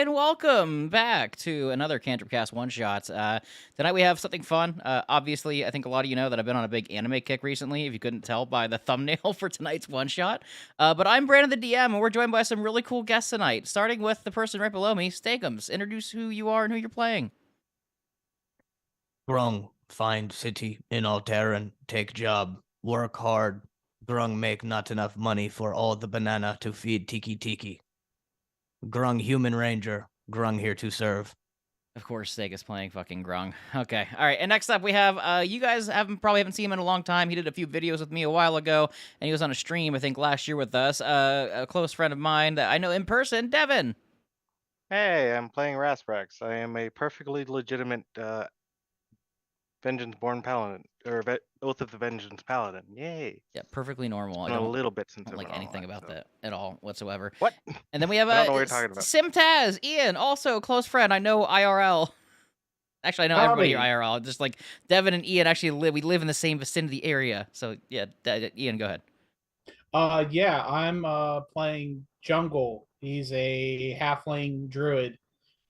and welcome back to another Cantrip Cast one-shot. Tonight we have something fun. Obviously, I think a lot of you know that I've been on a big anime kick recently, if you couldn't tell by the thumbnail for tonight's one-shot. But I'm Brandon the DM, and we're joined by some really cool guests tonight, starting with the person right below me, Steakums. Introduce who you are and who you're playing. Grung, find city in Aal'Teron, take job, work hard. Grung make not enough money for all the banana to feed Tiki. Grung human ranger, Grung here to serve. Of course, Steak is playing fucking Grung. Okay, all right. And next up, we have you guys probably haven't seen him in a long time. He did a few videos with me a while ago, and he was on a stream I think last year with us. A close friend of mine that I know in person, Devin. Hey, I'm playing Rasprax. I am a perfectly legitimate Vengeance-born paladin, or Oath of the Vengeance paladin. Yay! Yeah, perfectly normal. I Know don't a little bit since don't like anything about that at all whatsoever. What? And then we have I don't know what you're talking about. Simtaz, Ian, also a close friend. I know IRL. Actually, I know everybody here IRL. Just like Devin and Ian actually we live in the same vicinity area. So yeah, Ian, go ahead. Yeah, I'm playing Jungle. He's a halfling druid.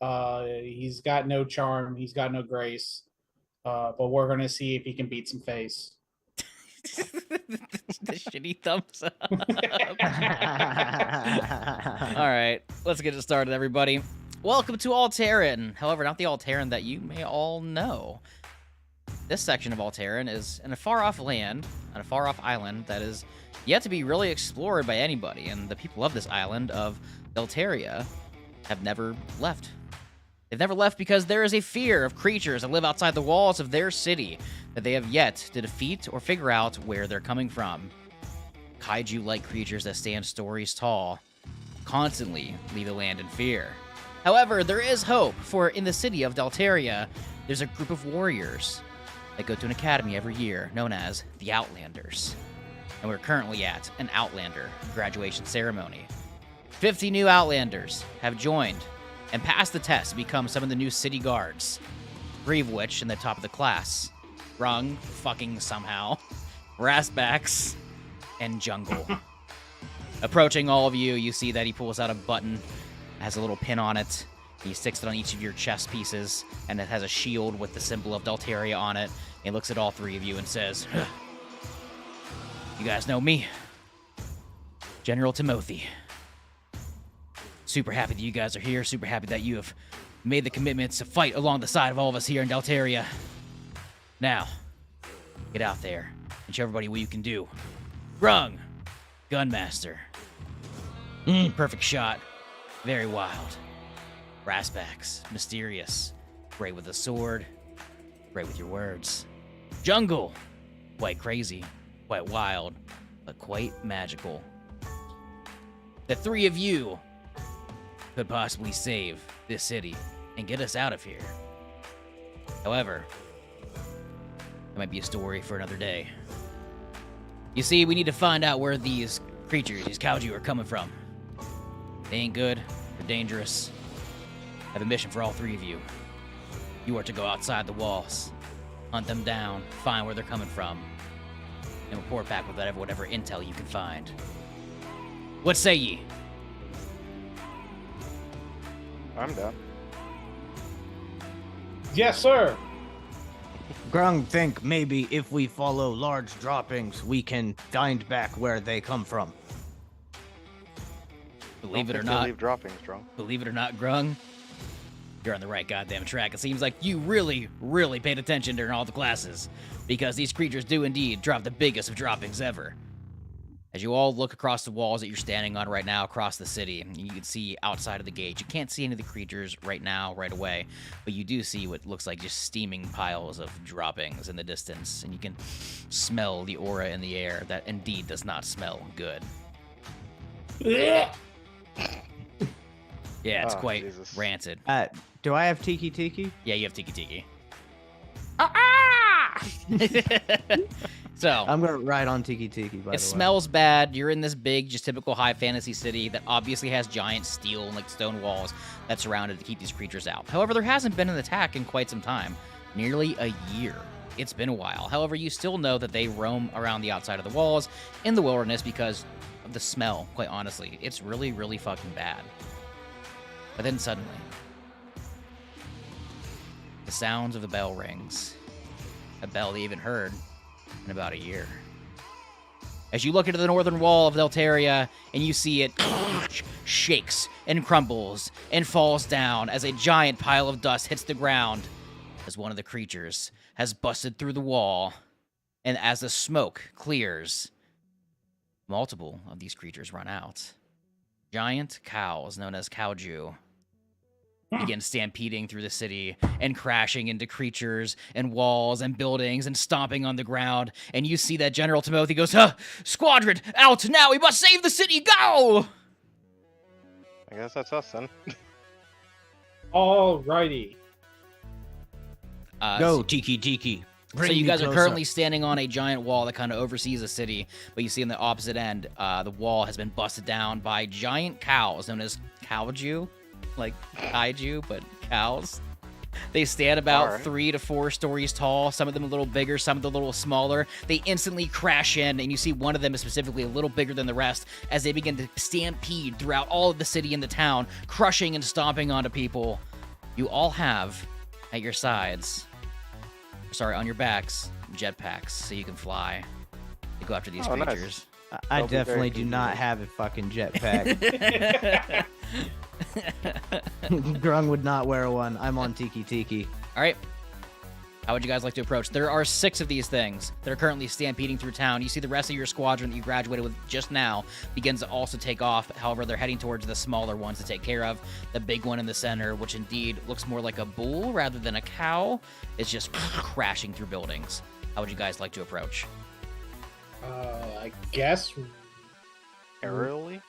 He's got no charm. He's got no grace. But we're gonna see if he can beat some face. The shitty thumbs up. All right, let's get it started, everybody. Welcome to Aal'Teron. However, not the Aal'Teron that you may all know. This section of Aal'Teron is in a far-off land, on a far-off island that is yet to be really explored by anybody, and the people of this island of Deltaria have never left. They've never left because there is a fear of creatures that live outside the walls of their city that they have yet to defeat or figure out where they're coming from. Kaiju-like creatures that stand stories tall constantly leave the land in fear. However, there is hope, for in the city of Deltaria, there's a group of warriors that go to an academy every year known as the Outlanders. And we're currently at an Outlander graduation ceremony. 50 new Outlanders have joined and passed the test to become some of the new city guards, 3 of which in the top of the class: Grung, fucking somehow, Rasprax, and Jungle. Approaching all of you, you see that he pulls out a button, has a little pin on it. He sticks it on each of your chest pieces, and it has a shield with the symbol of Deltaria on it. He looks at all 3 of you and says, "You guys know me, General Timothy. Super happy that you guys are here. Super happy that you have made the commitments to fight along the side of all of us here in Deltaria. Now, get out there and show everybody what you can do. Grung, Gunmaster. Perfect shot. Very wild. Rasprax, mysterious. Great with a sword. Great with your words. Jungle, quite crazy, quite wild, but quite magical. The 3 of you could possibly save this city and get us out of here. However, that might be a story for another day. You see, we need to find out where these creatures, these kaiju, are coming from. They ain't good, they're dangerous. I have a mission for all 3 of you. You are to go outside the walls, hunt them down, find where they're coming from, and report back with whatever intel you can find. What say ye? I'm down. Yes, sir. Grung think maybe if we follow large droppings, we can find back where they come from. Believe it or They not, leave droppings, Drunk. believe it or not, Grung, you're on the right goddamn track. It seems like you really, really paid attention during all the classes, because these creatures do indeed drop the biggest of droppings ever. As you all look across the walls that you're standing on right now across the city, you can see outside of the gate. You can't see any of the creatures right now, right away, but you do see what looks like just steaming piles of droppings in the distance, and you can smell the aura in the air that indeed does not smell good. Yeah, it's quite Jesus. rancid. Do I have Tiki? Yeah, you have Tiki. Ah! So I'm gonna ride on Tiki, by the way. it smells bad. You're in this big, just typical high fantasy city that obviously has giant steel and like stone walls that surround it to keep these creatures out. However, there hasn't been an attack in quite some time, nearly a year. It's been a while. However, you still know that they roam around the outside of the walls in the wilderness because of the smell, quite honestly. It's really, really fucking bad. But then suddenly, the sounds of the bell rings. A bell they haven't heard in about a year. As you look into the northern wall of Aal'Teron, and you see it shakes and crumbles and falls down as a giant pile of dust hits the ground as one of the creatures has busted through the wall. And as the smoke clears, multiple of these creatures run out. Giant cows, known as Kaiju, begin stampeding through the city and crashing into creatures and walls and buildings and stomping on the ground. And you see that General Timothy goes, Squadron, out now! We must save the city! Go! I guess that's us then. Alrighty. Go, Tiki Tiki. So Bring you me guys are closer. currently standing on a giant wall that kind of oversees the city, but you see on the opposite end, the wall has been busted down by giant cows known as Kaiju, like kaiju, but cows. They stand about Alright. 3 to 4 stories tall, some of them a little bigger, some of them a little smaller. They instantly crash in, and you see one of them is specifically a little bigger than the rest as they begin to stampede throughout all of the city and the town, crushing and stomping onto people. You all have at your sides, on your backs, jetpacks, so you can fly to go after these Oh, nice. creatures. I That'll be very definitely do not convenient. have a fucking jetpack. Grung would not wear one. I'm on Tiki Tiki. All right. How would you guys like to approach? There are 6 of these things that are currently stampeding through town. You see the rest of your squadron that you graduated with just now begins to also take off. However, they're heading towards the smaller ones to take care of. The big one in the center, which indeed looks more like a bull rather than a cow, is just crashing through buildings. How would you guys like to approach? I guess. Aerially?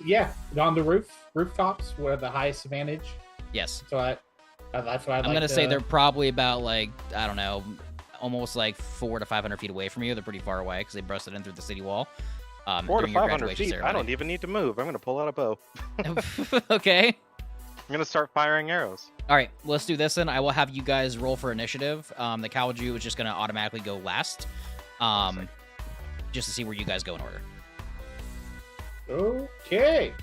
Yeah, on the rooftops, where the highest advantage. Yes. So that's what I'd I'm like going to say to- they're probably about, like, I don't know, almost like 400 to 500 feet away from you. They're pretty far away because they busted in through the city wall. 400 to during your 500 graduation feet. I ceremony. don't even need to move. I'm going to pull out a bow. Okay. I'm going to start firing arrows. All right, let's do this, and I will have you guys roll for initiative. The Kaiju is just going to automatically go last, just to see where you guys go in order. Okay.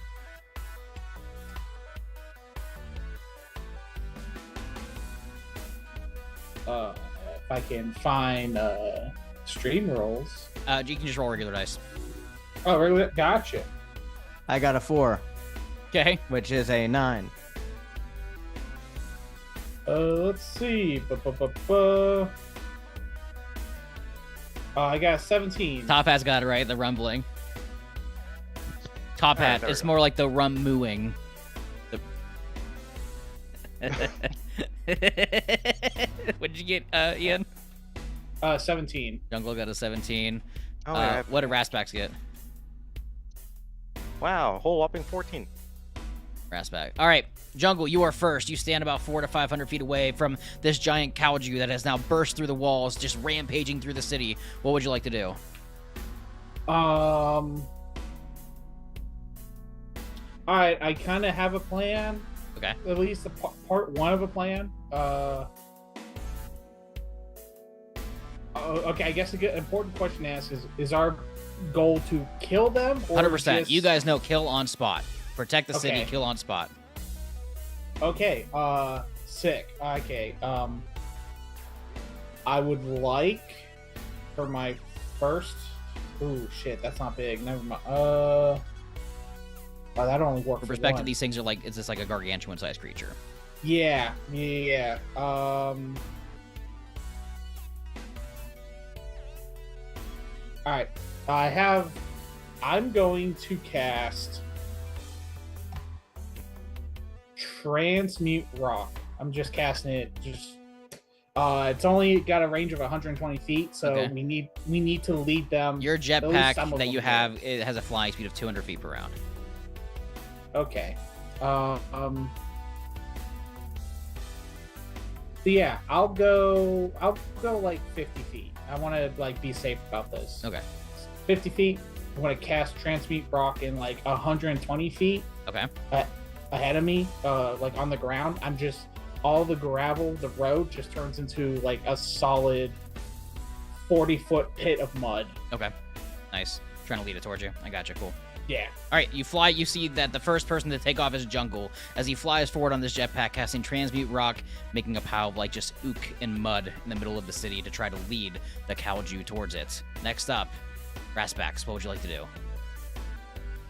If I can find stream rolls. You can just roll regular dice. Oh, really? Gotcha. I got a 4, Okay. which is a 9. Let's see. I got a 17. Top Hat's got it right, the rumbling. Top All right, Hat, there we it's go. more like the rum mooing. What'd you get, Ian? 17. Jungle got a 17. Oh, yeah, What did Raspax get? wow, a whole whopping 14. Raspack. All right, Jungle, you are first. You stand about 400 to 500 feet away from this giant Kaiju that has now burst through the walls, just rampaging through the city. What would you like to do? Alright, I kind of have a plan. Okay. At least the part one of a plan. Okay, I guess a good important question to ask is our goal to kill them? Or 100%. just- You guys know kill on spot. Protect the city, Okay. kill on spot. Okay, sick. Okay, I would like for my first. Ooh, shit, that's not big. Never mind. Oh, that only worked For for perspective, one. these things are like, it's just like a gargantuan sized creature. Yeah. All right, I'm going to cast Transmute Rock. I'm just casting it. It's only got a range of 120 feet, so Okay. we need to lead them. Your least jetpack some of that them you do. have, it has a flying speed of 200 feet per round. Okay. Yeah, I'll go like 50 feet. I want to like be safe about this. Okay. 50 feet. I want to cast Transmute Rock in like 120 feet Okay. ahead of me, like on the ground. I'm just all the gravel, the road just turns into like a solid 40-foot pit of mud. Okay. Nice. Trying to lead it towards you. I gotcha. Cool. Yeah. All right, you fly. You see that the first person to take off is Jungle as he flies forward on this jetpack, casting Transmute Rock, making a pile of like just ook and mud in the middle of the city to try to lead the Kaiju towards it. Next up, Raspax, what would you like to do?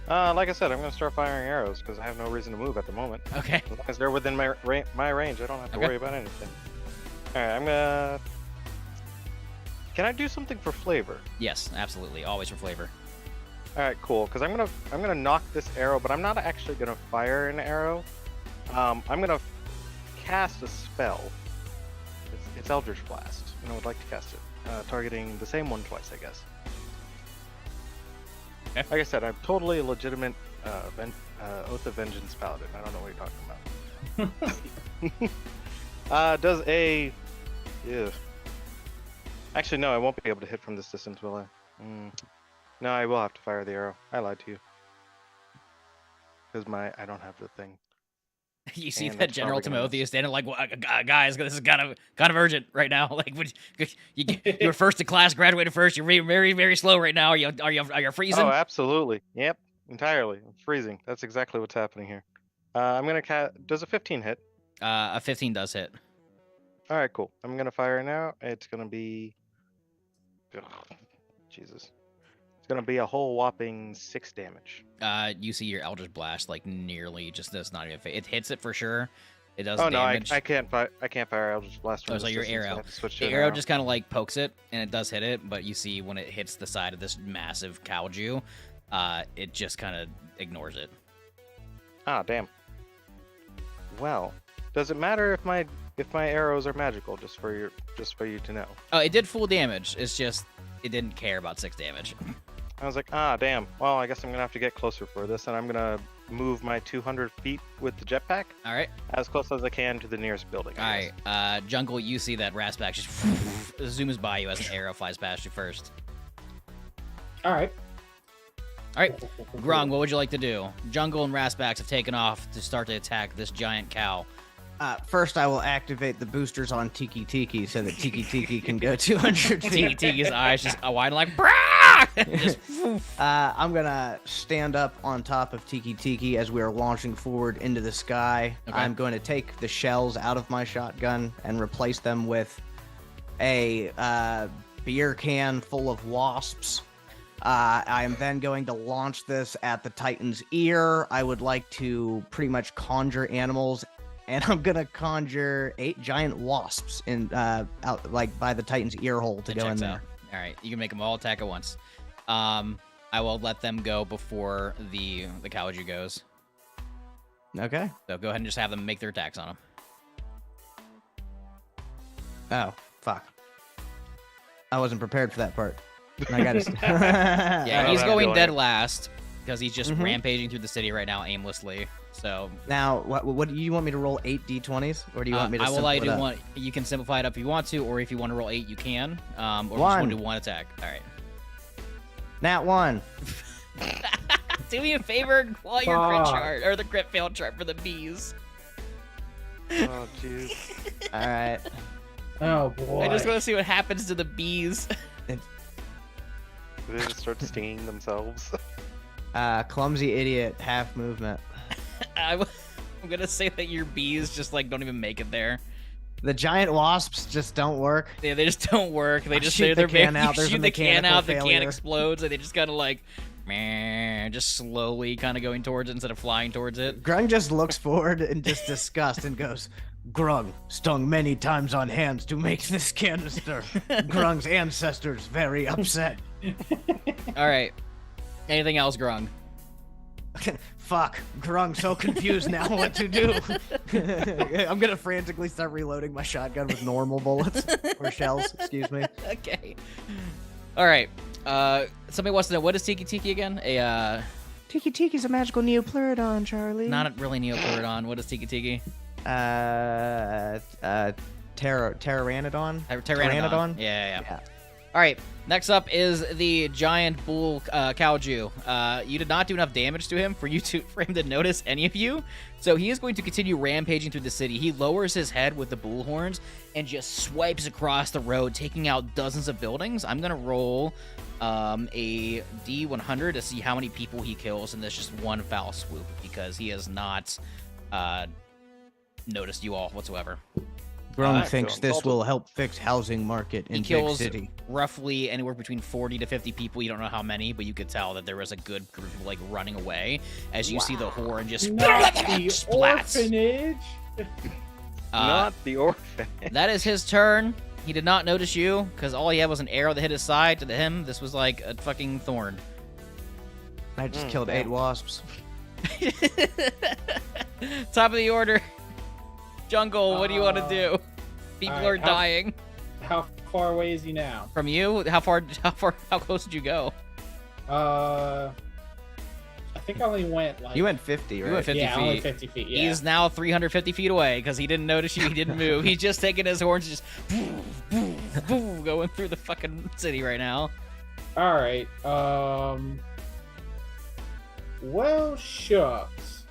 Like I said, I'm gonna start firing arrows because I have no reason to move at the moment. Okay. As long as they're within my range, I don't have to Okay. worry about anything. All right, I'm gonna. Can I do something for flavor? Yes, absolutely. Always for flavor. All right, cool. Because I'm gonna knock this arrow, but I'm not actually gonna fire an arrow. I'm gonna cast a spell. It's Eldritch Blast, and I would like to cast it, targeting the same one twice, I guess. Okay. Like I said, I'm totally a legitimate Oath of Vengeance paladin. I don't know what you're talking about. Does a... Ew. Actually, no, I won't be able to hit from this distance, will I? No, I will have to fire the arrow. I lied to you. Because I don't have the thing. You see And that that's General probably gonna Timothy is standing like, well, guys, this is kind of urgent right now. Like, you're first in class, graduated first. You're very, very slow right now. Are you freezing? Oh, absolutely. Yep, entirely. I'm freezing. That's exactly what's happening here. I'm gonna Does a 15 hit? A 15 does hit. All right, cool. I'm gonna fire now. It's gonna be. Ugh, Jesus. It's gonna be a whole whopping 6 damage. You see your Eldritch Blast like nearly just does not even. It hits it for sure. It does Oh damage. no, I can't fire. I can't fire Eldritch Blast. From Oh, so this your distance, I arrow. have to switch to The an arrow just kind of like pokes it, and it does hit it. But you see when it hits the side of this massive Kaiju, it just kind of ignores it. Ah, damn. Well, does it matter if my arrows are magical? Just for you to know. Oh, it did full damage. It's just it didn't care about 6 damage. I was like, ah, damn. Well, I guess I'm gonna have to get closer for this, and I'm gonna move my 200 feet with the jetpack All right. as close as I can to the nearest building. All I right, guess. Jungle, you see that Raspax just zooms by you as an arrow flies past you first. All right. All right, Grung, what would you like to do? Jungle and Raspax have taken off to start to attack this giant cow. First, I will activate the boosters on Tiki Tiki so that Tiki Tiki can go 200 Tiki feet. Tiki's eyes just widen like, brah! Just, I'm gonna stand up on top of Tiki Tiki as we are launching forward into the sky. Okay. I'm going to take the shells out of my shotgun and replace them with a beer can full of wasps. I am then going to launch this at the Titan's ear. I would like to pretty much conjure animals, and I'm gonna conjure 8 giant wasps in out like by the Titan's ear hole to that go in checks there. out. All right, you can make them all attack at once. I will let them go before the Kaiju goes. Okay. So go ahead and just have them make their attacks on him. Oh, fuck. I wasn't prepared for that part. I got to. Yeah, Oh, he's that going feeling. dead last because he's just Mhm. rampaging through the city right now aimlessly. So Now, what do you want me to roll 8 d20s, or do you want me to? I will allow you simple to it up? one. You can simplify it up if you want to, or if you want to roll 8, you can. Or if you just One. want to do one attack. All right. Nat 1. Do me a favor and call your crit Fuck. chart or the crit fail chart for the bees. Oh, jeez. All right. Oh boy. I just want to see what happens to the bees. Did they just start stinging themselves? Clumsy idiot, half movement. I'm gonna say that your bees just like don't even make it there. The giant wasps just don't work. They just don't work. They just Shoot the they're can very- out, there's shoot a the can mechanical out, the can failure. explodes, and they just kind of like, meh, just slowly kind of going towards it instead of flying towards it. Grung just looks forward in just disgust and goes, Grung stung many times on hands to make this canister. Grung's ancestors very upset. All right. Anything else, Grung? Fuck, Grung so confused now what to do. I'm gonna frantically start reloading my shotgun with normal bullets or shells, excuse me. Okay. All right. Somebody wants to know, what is Tiki Tiki again? Tiki Tiki's a magical neopleurodon, Charlie. Not really Neopleurodon. What is Tiki Tiki? Pteranodon? Pteranodon. Yeah. All right. Next up is the giant bull Kaiju. You did not do enough damage to him for him to notice any of you. So he is going to continue rampaging through the city. He lowers his head with the bull horns and just swipes across the road, taking out dozens of buildings. I'm gonna roll a D100 to see how many people he kills in this just one foul swoop, because he has not noticed you all whatsoever. Grung I thinks feel this insulted. will help fix housing market He in big kills city. roughly anywhere between 40 to 50 people. You don't know how many, but you could tell that there was a good group of like running away as you see the horn just Not the splats. orphanage. Not the orphan. That is his turn. He did not notice you because all he had was an arrow that hit his side. To him, this was like a fucking thorn. I just Mm, killed damn. 8 wasps. Top of the order. Jungle, what do you want to do? People alright, are dying. How far away is he now? From you? How close did you go? I think I only went like. You went 50, right? You went 50 yeah, feet. only 50 feet. Yeah. He's now 350 feet away because he didn't notice you. He didn't move. He's just taking his horns, just going through the fucking city right now. All right. Well, shucks.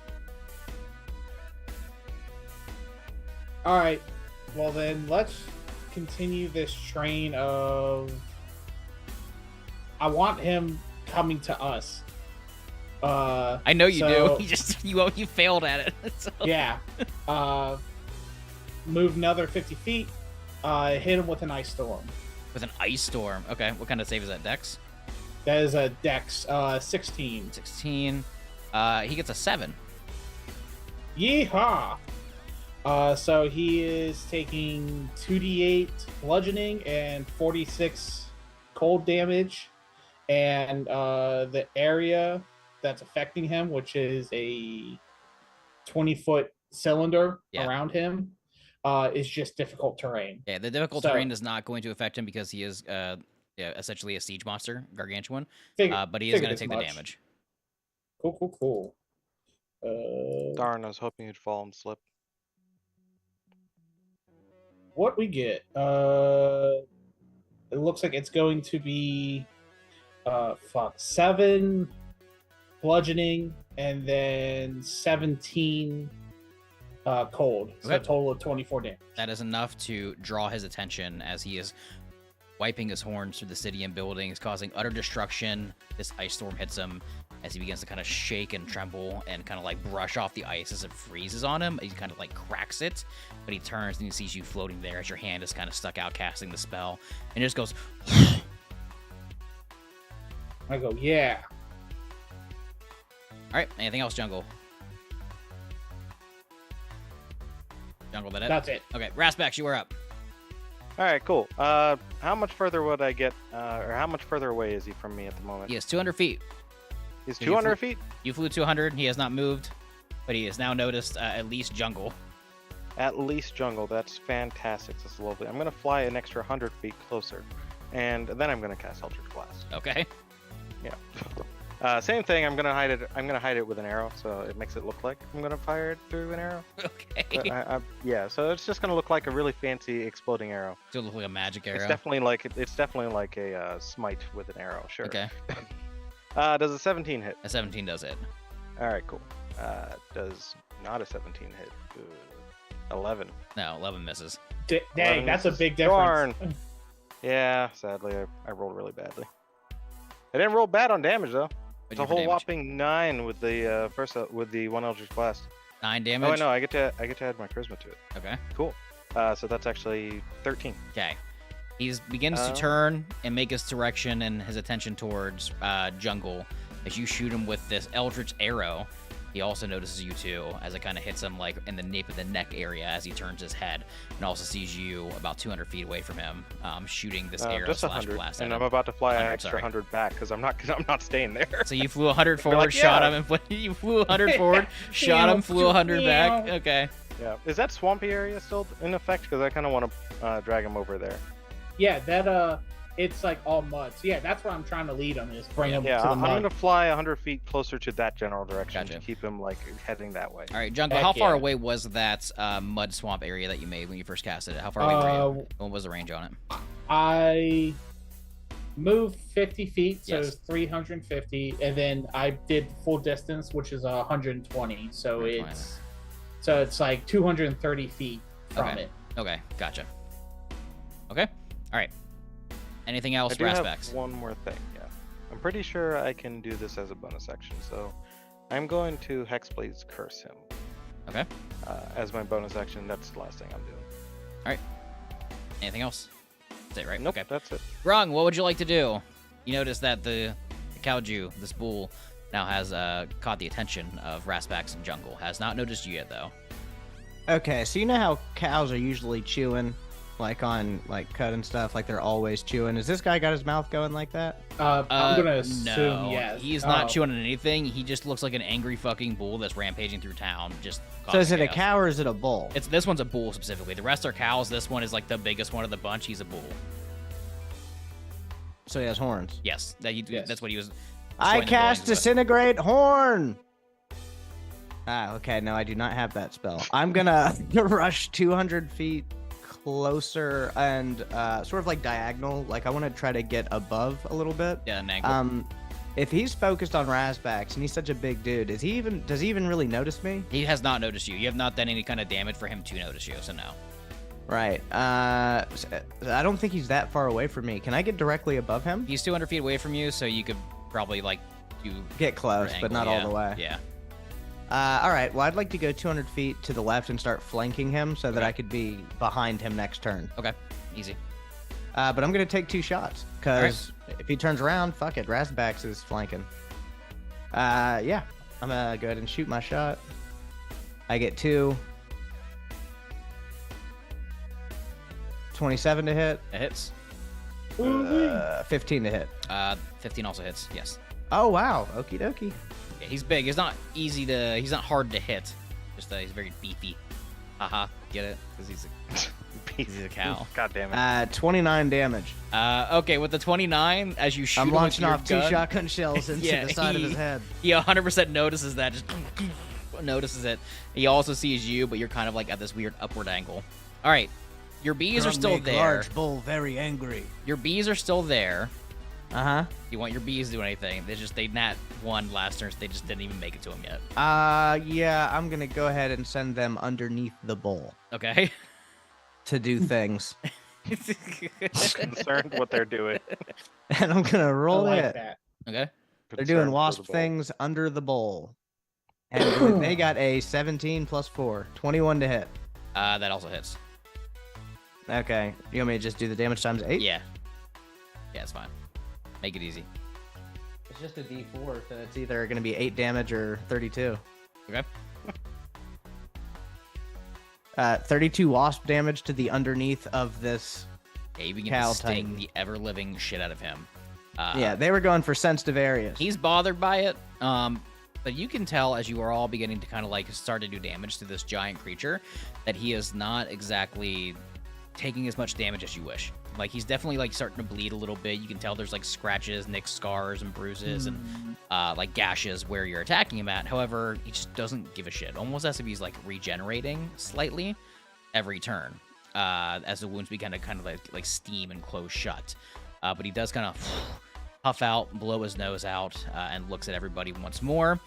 All right. Well, then let's continue this train of. I want him coming to us. I know you So- do. You failed at it. So- Yeah. Move another 50 feet. Hit him with an ice storm. With an ice storm. Okay, what kind of save is that? Dex? That is a Dex 16. 16. He gets a 7. Yeehaw! So he is taking 2d8 bludgeoning and 46 cold damage, and the area that's affecting him, which is a 20-foot cylinder Yeah. around him, is just difficult terrain. Yeah, the difficult So- terrain is not going to affect him because he is essentially a siege monster, gargantuan. Fig- But he is figured going to as take much. the damage. Cool. Darn, I was hoping you'd fall and slip. What we get? It looks like it's going to be 7 bludgeoning and then 17 cold. So a Okay. total of 24 damage. That is enough to draw his attention as he is wiping his horns through the city and buildings, causing utter destruction. This ice storm hits him as he begins to kind of shake and tremble and kind of like brush off the ice as it freezes on him. He kind of like cracks it, but he turns and he sees you floating there as your hand is kind of stuck out casting the spell, and he just goes, I go, yeah. all right, anything else, Jungle? Jungle, that it? That's it. Okay, Rasbax, you are up. All right, cool. How much further would I get, or how much further away is he from me at the moment? He is 200 feet. He's So you 200 feet. You flew 200. He has not moved, but he has now noticed at least Jungle. At least jungle. That's fantastic. That's lovely. I'm gonna fly an extra 100 feet closer, and then I'm gonna cast Eldritch Blast. Okay. Yeah. Same thing. I'm gonna hide it. I'm gonna hide it with an arrow, so it makes it look like I'm gonna fire it through an arrow. Okay. But yeah. So it's just gonna look like a really fancy exploding arrow. Still look like a magic It's arrow. definitely like a smite with an arrow. Sure. Okay. Does a 17 hit? A 17 does it. All right, cool. Does not a 17 hit? 11. No, 11 misses. Dang, 11 that's a misses. big difference. Yeah, sadly, I rolled really badly. I didn't roll bad on damage though. What'd It's you a do for whole damage? whopping 9 with the with the one Eldritch Blast. 9 Oh damage. wait, no, I get to add my charisma to it. Okay. Cool. So that's actually 13. Okay. He begins to Oh. turn and make his direction and his attention towards Jungle as you shoot him with this Eldritch arrow. He also notices you too as it kind of hits him like in the nape of the neck area as he turns his head, and also sees you about 200 feet away from him, shooting this arrow Just slash 100, blast at and him. I'm about to fly an 100, extra sorry. 100 back because I'm not staying there. So you flew 100 Be forward, like, shot yeah. him, and you flew 100 forward, shot him, flew 100 back. Okay. Yeah. Is that swampy area still in effect? Because I kind of want to drag him over there. Yeah, that it's like all mud. So yeah, that's what I'm trying to lead him is bring him Yeah, to the I'm mud. gonna fly 100 feet closer to that general direction Gotcha. to keep him like heading that way. All right, Jungle, Heck how far yeah. away was that mud swamp area that you made when you first casted it? How far away were you? What was the range on it? I moved 50 feet, so Yes. it's 350, and then I did full distance, which is 120. So 120. it's like 230 feet from Okay. it. Okay, gotcha. Okay, all right. Anything else, I do have Rasbax? one more thing. Yeah. I'm pretty sure I can do this as a bonus action, so I'm going to Hexblade's Curse him. Okay. As my bonus action, that's the last thing I'm doing. Anything else? That's it, right? Nope, Okay. that's it. Grung, what would you like to do? You notice that the Kaiju, this bull, now has caught the attention of Raspax and Jungle. Has not noticed you yet, though. Okay, so you know how cows are usually chewing, like on like cut and stuff, like they're always chewing. Has this guy got his mouth going like that? I'm gonna assume no, yes. he's not chewing on anything. He just looks like an angry fucking bull that's rampaging through town. Just So is it causing a chaos. cow or is it a bull? This one's a bull specifically. The rest are cows. This one is like the biggest one of the bunch. He's a bull. So he has horns. Yes, Yes. that's what he was. I showing the cast drawings, but- Disintegrate Horn! Ah, okay, no, I do not have that spell. I'm gonna rush 200 feet closer and sort of like diagonal. Like I want to try to get above a little bit. Yeah, an angle. If he's focused on Rasbax and he's such a big dude, does he even really notice me? He has not noticed you. You have not done any kind of damage for him to notice you, so no. Right. I don't think he's that far away from me. Can I get directly above him? He's 200 feet away from you, so you could probably like do Get close, an but angle, not yeah. all the way. Yeah. All right. Well, I'd like to go 200 feet to the left and start flanking him so that Okay. I could be behind him next turn. Okay. Easy. But I'm gonna take 2 shots because if he turns around, fuck it, Rasbax is flanking. Yeah, I'm gonna go ahead and shoot my shot. I get 2. 27 to hit. It hits. 15 to hit. 15 also hits. Yes. Oh wow, okie dokie. Yeah, he's big. He's not easy to. He's not hard to hit. Just he's very beefy. Haha. Get it? Because he's a cow. God damn it. 29 damage. Okay, with the 29, as you shoot I'm him with launching your off 2 gun, shotgun shells into Yeah, the side of his head. he 100% notices that. Just notices it. He also sees you, but you're kind of like at this weird upward angle. All right, your bees are still there. Large bull very angry. Your bees are still there. Uh You want your bees to do anything? They nat 1 last turn, so they just didn't even make it to him yet. huh. Yeah, I'm gonna go ahead and send them underneath the bowl Okay. to do things, Concerned what they're doing. and I'm gonna I roll like it. that. Okay. They're doing Concerned wasp for the ball. things under the bowl. And they got a 17 plus 4, 21 to hit. That also hits. Okay, you want me to just do the damage times 8? Yeah. Yeah, it's fine. Make it easy. It's just a D4, so it's either going to be 8 damage or 32. Okay. 32 wasp damage to the underneath of this. Yeah, you begin Cow to sting Titan. the ever-living shit out of him. Yeah, they were going for sensitive areas. He's bothered by it. But you can tell as you are all beginning to kind of like start to do damage to this giant creature that he is not exactly taking as much damage as you wish. Like he's definitely like starting to bleed a little bit. You can tell there's like scratches, nicks, scars, and bruises, and like gashes where you're attacking him at. However, he just doesn't give a shit. Almost as if he's like regenerating slightly every turn as the wounds begin to kind of like steam and close shut. But he does kind of puff out, blow his nose out, and looks at everybody once more.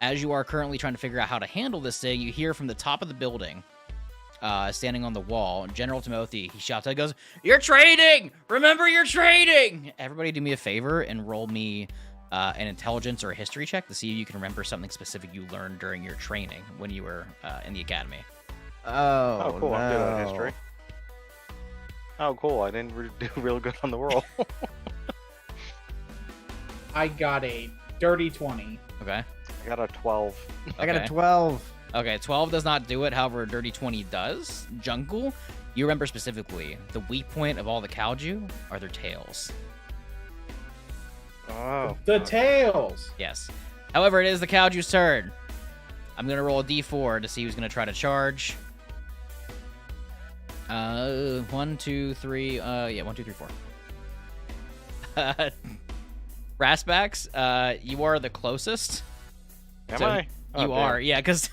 As you are currently trying to figure out how to handle this thing, you hear from the top of the building, standing on the wall, General Timothy, he shouts out, he goes, "You're trading! Remember you're trading!" Everybody do me a favor and roll me an intelligence or a history check to see if you can remember something specific you learned during your training when you were in the academy. Oh, Cool. I'm good no. at history. Oh, cool. I didn't do real good on the roll. I got a dirty 20. Okay? I got a 12. I got a Okay. 12. Okay, 12 does not do it. However, a dirty 20 does. Jungle, you remember specifically, the weak point of all the Kaiju are their tails. Oh. The tails. Yes. However, it is the Kauju's turn. I'm going to roll a d4 to see who's going to try to charge. 1, 2, 3. 1, 2, 3, 4. Raspax, you are the closest. Am So I? Oh, You damn. are, yeah, because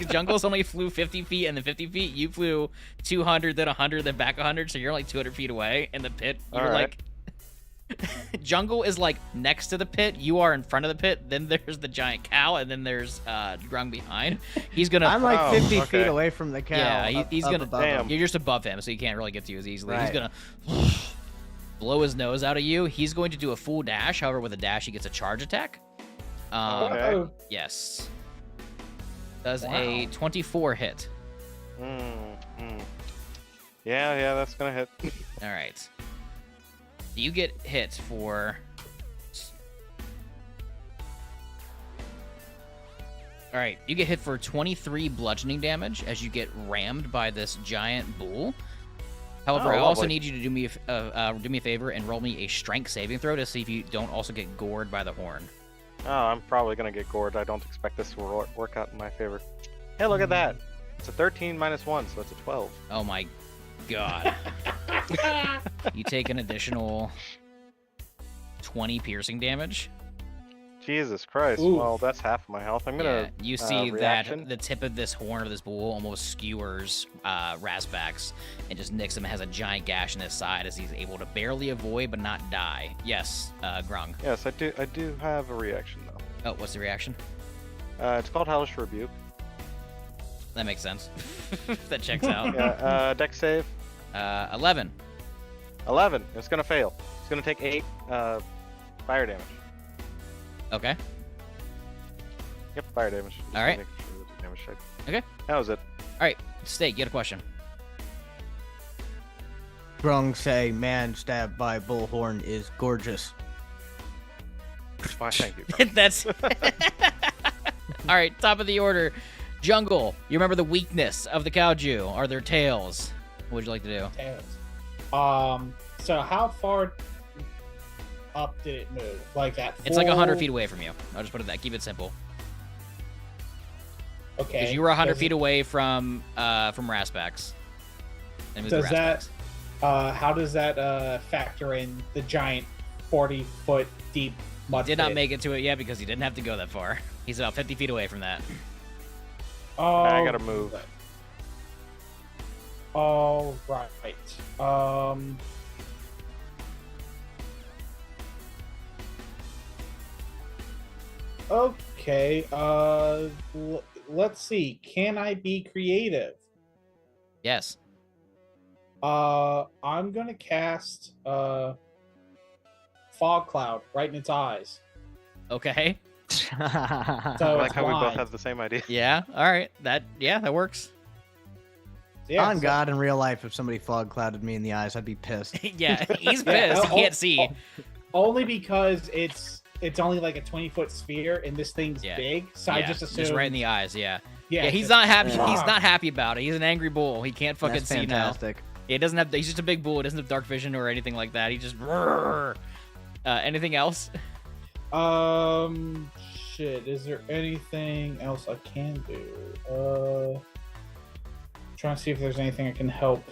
Jungle's only flew 50 feet and then 50 feet. You flew 200, then 100, then back 100, so you're like 200 feet away in the pit. You're All right. like... Jungle is like next to the pit. You are in front of the pit. Then there's the giant cow, and then there's Grung behind. He's gonna... I'm like Oh, 50 okay. feet away from the cow. Yeah, he's up gonna... above Damn. him. You're just above him, so he can't really get to you as easily. He's Right. gonna blow his nose out of you. He's going to do a full dash. However, with a dash, he gets a charge attack. Okay. Oh, Yes. Does Wow. a 24 hit. Yeah, that's gonna hit. All right. You get hit for... All right, you get hit for 23 bludgeoning damage as you get rammed by this giant bull. However, Oh, I also lovely. need you to do me a favor and roll me a strength saving throw to see if you don't also get gored by the horn. Oh, I'm probably gonna get gored. I don't expect this to work out in my favor. Hey, look at that. It's a 13 minus 1, so it's a 12. Oh my god. You take an additional 20 piercing damage. Jesus Christ. Oof. Well, that's half of my health. I'm Yeah, gonna. you see reaction. that the tip of this horn of this bull almost skewers Rasbax and just nicks him. Has a giant gash in his side as he's able to barely avoid but not die. Yes, Grung. Yes, I do have a reaction though. Oh, what's the reaction? It's called Hellish Rebuke. That makes sense. That checks out. Yeah. Dex save. 11. 11. It's gonna fail. It's gonna take 8 fire damage. Okay. Yep, fire damage. Just All right. making sure it's a damage check. Okay. That was it. All right, Steak, you had a question. Grung say, man stabbed by bullhorn is gorgeous. Why, thank you. Bro. That's all right. Top of the order, Jungle. You remember the weakness of the Kaiju are their tails. What would you like to do? tails. So how far up did it move? Like that? It's like 100 feet away from you. I'll just put it that. Keep it simple. Okay. Because you were 100 Does feet it- away from Rasbax. And it was Does that? Rasbax. How does that factor in the giant 40-foot deep mud? Did not pit? make it to it yet because he didn't have to go that far. He's about 50 feet away from that. Oh, I gotta move. All right. Okay. Let's see. Can I be creative? Yes. I'm gonna cast fog cloud right in its eyes. Okay. So I it's like how we both blind. have the same idea. Yeah. All right. That works. Yeah, On so- God, in real life, if somebody fog clouded me in the eyes, I'd be pissed. Yeah. He's Yeah, pissed. He can't see. Only because it's only like a 20-foot sphere and this thing's Yeah. big, so I Yeah, just assume right in the eyes. Yeah. Yeah, Yeah. He's just- not happy. Yeah. He's not happy about it. He's an angry bull. He can't fucking That's see now. fantastic. He doesn't have. He's just a big bull. He doesn't have dark vision or anything like that. He just. Anything else? Shit. Is there anything else I can do? Trying to see if there's anything I can help.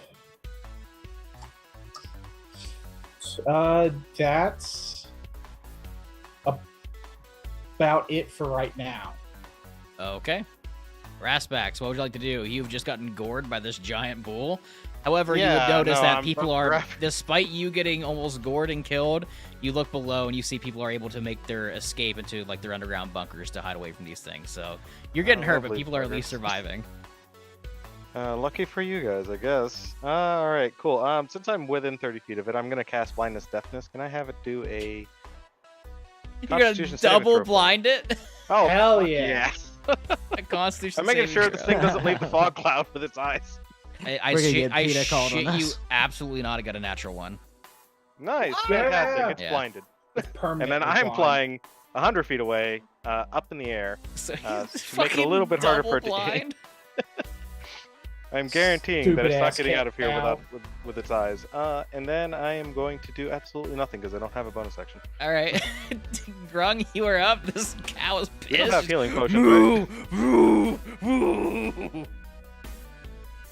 That's about it for right now. Okay. Rasbax, what would you like to do? You've just gotten gored by this giant bull. However, you would Yeah, notice no, that I'm people rough- are, rough. despite you getting almost gored and killed, you look below and you see people are able to make their escape into like their underground bunkers to hide away from these things. So you're getting hurt, but lovely people are at least buggers. surviving. Lucky for you guys, I guess. All right, cool. Since I'm within 30 feet of it, I'm gonna cast blindness, deafness. Can I have it do a? You're gonna Constitution saving double throw for me. blind it? Oh, Hell fuck yeah. yes. A Constitution I'm making saving sure this throw. thing doesn't leave the fog cloud with its eyes. I We're gonna shit, get I PETA called on shit you us. absolutely not. I got a natural one. Nice, Yeah. fantastic. It's Yeah. blinded, It's permanent. and then I'm flying 100 feet away, up in the air. So To he's make it a little fucking bit harder for it double to hit. blind. I'm guaranteeing that it's not Stupid-ass getting out of here cat with its eyes. And then I am going to do absolutely nothing because I don't have a bonus action. All right, Grung, you are up. This cow is You don't pissed. have healing potions, Moo, right? moo, moo.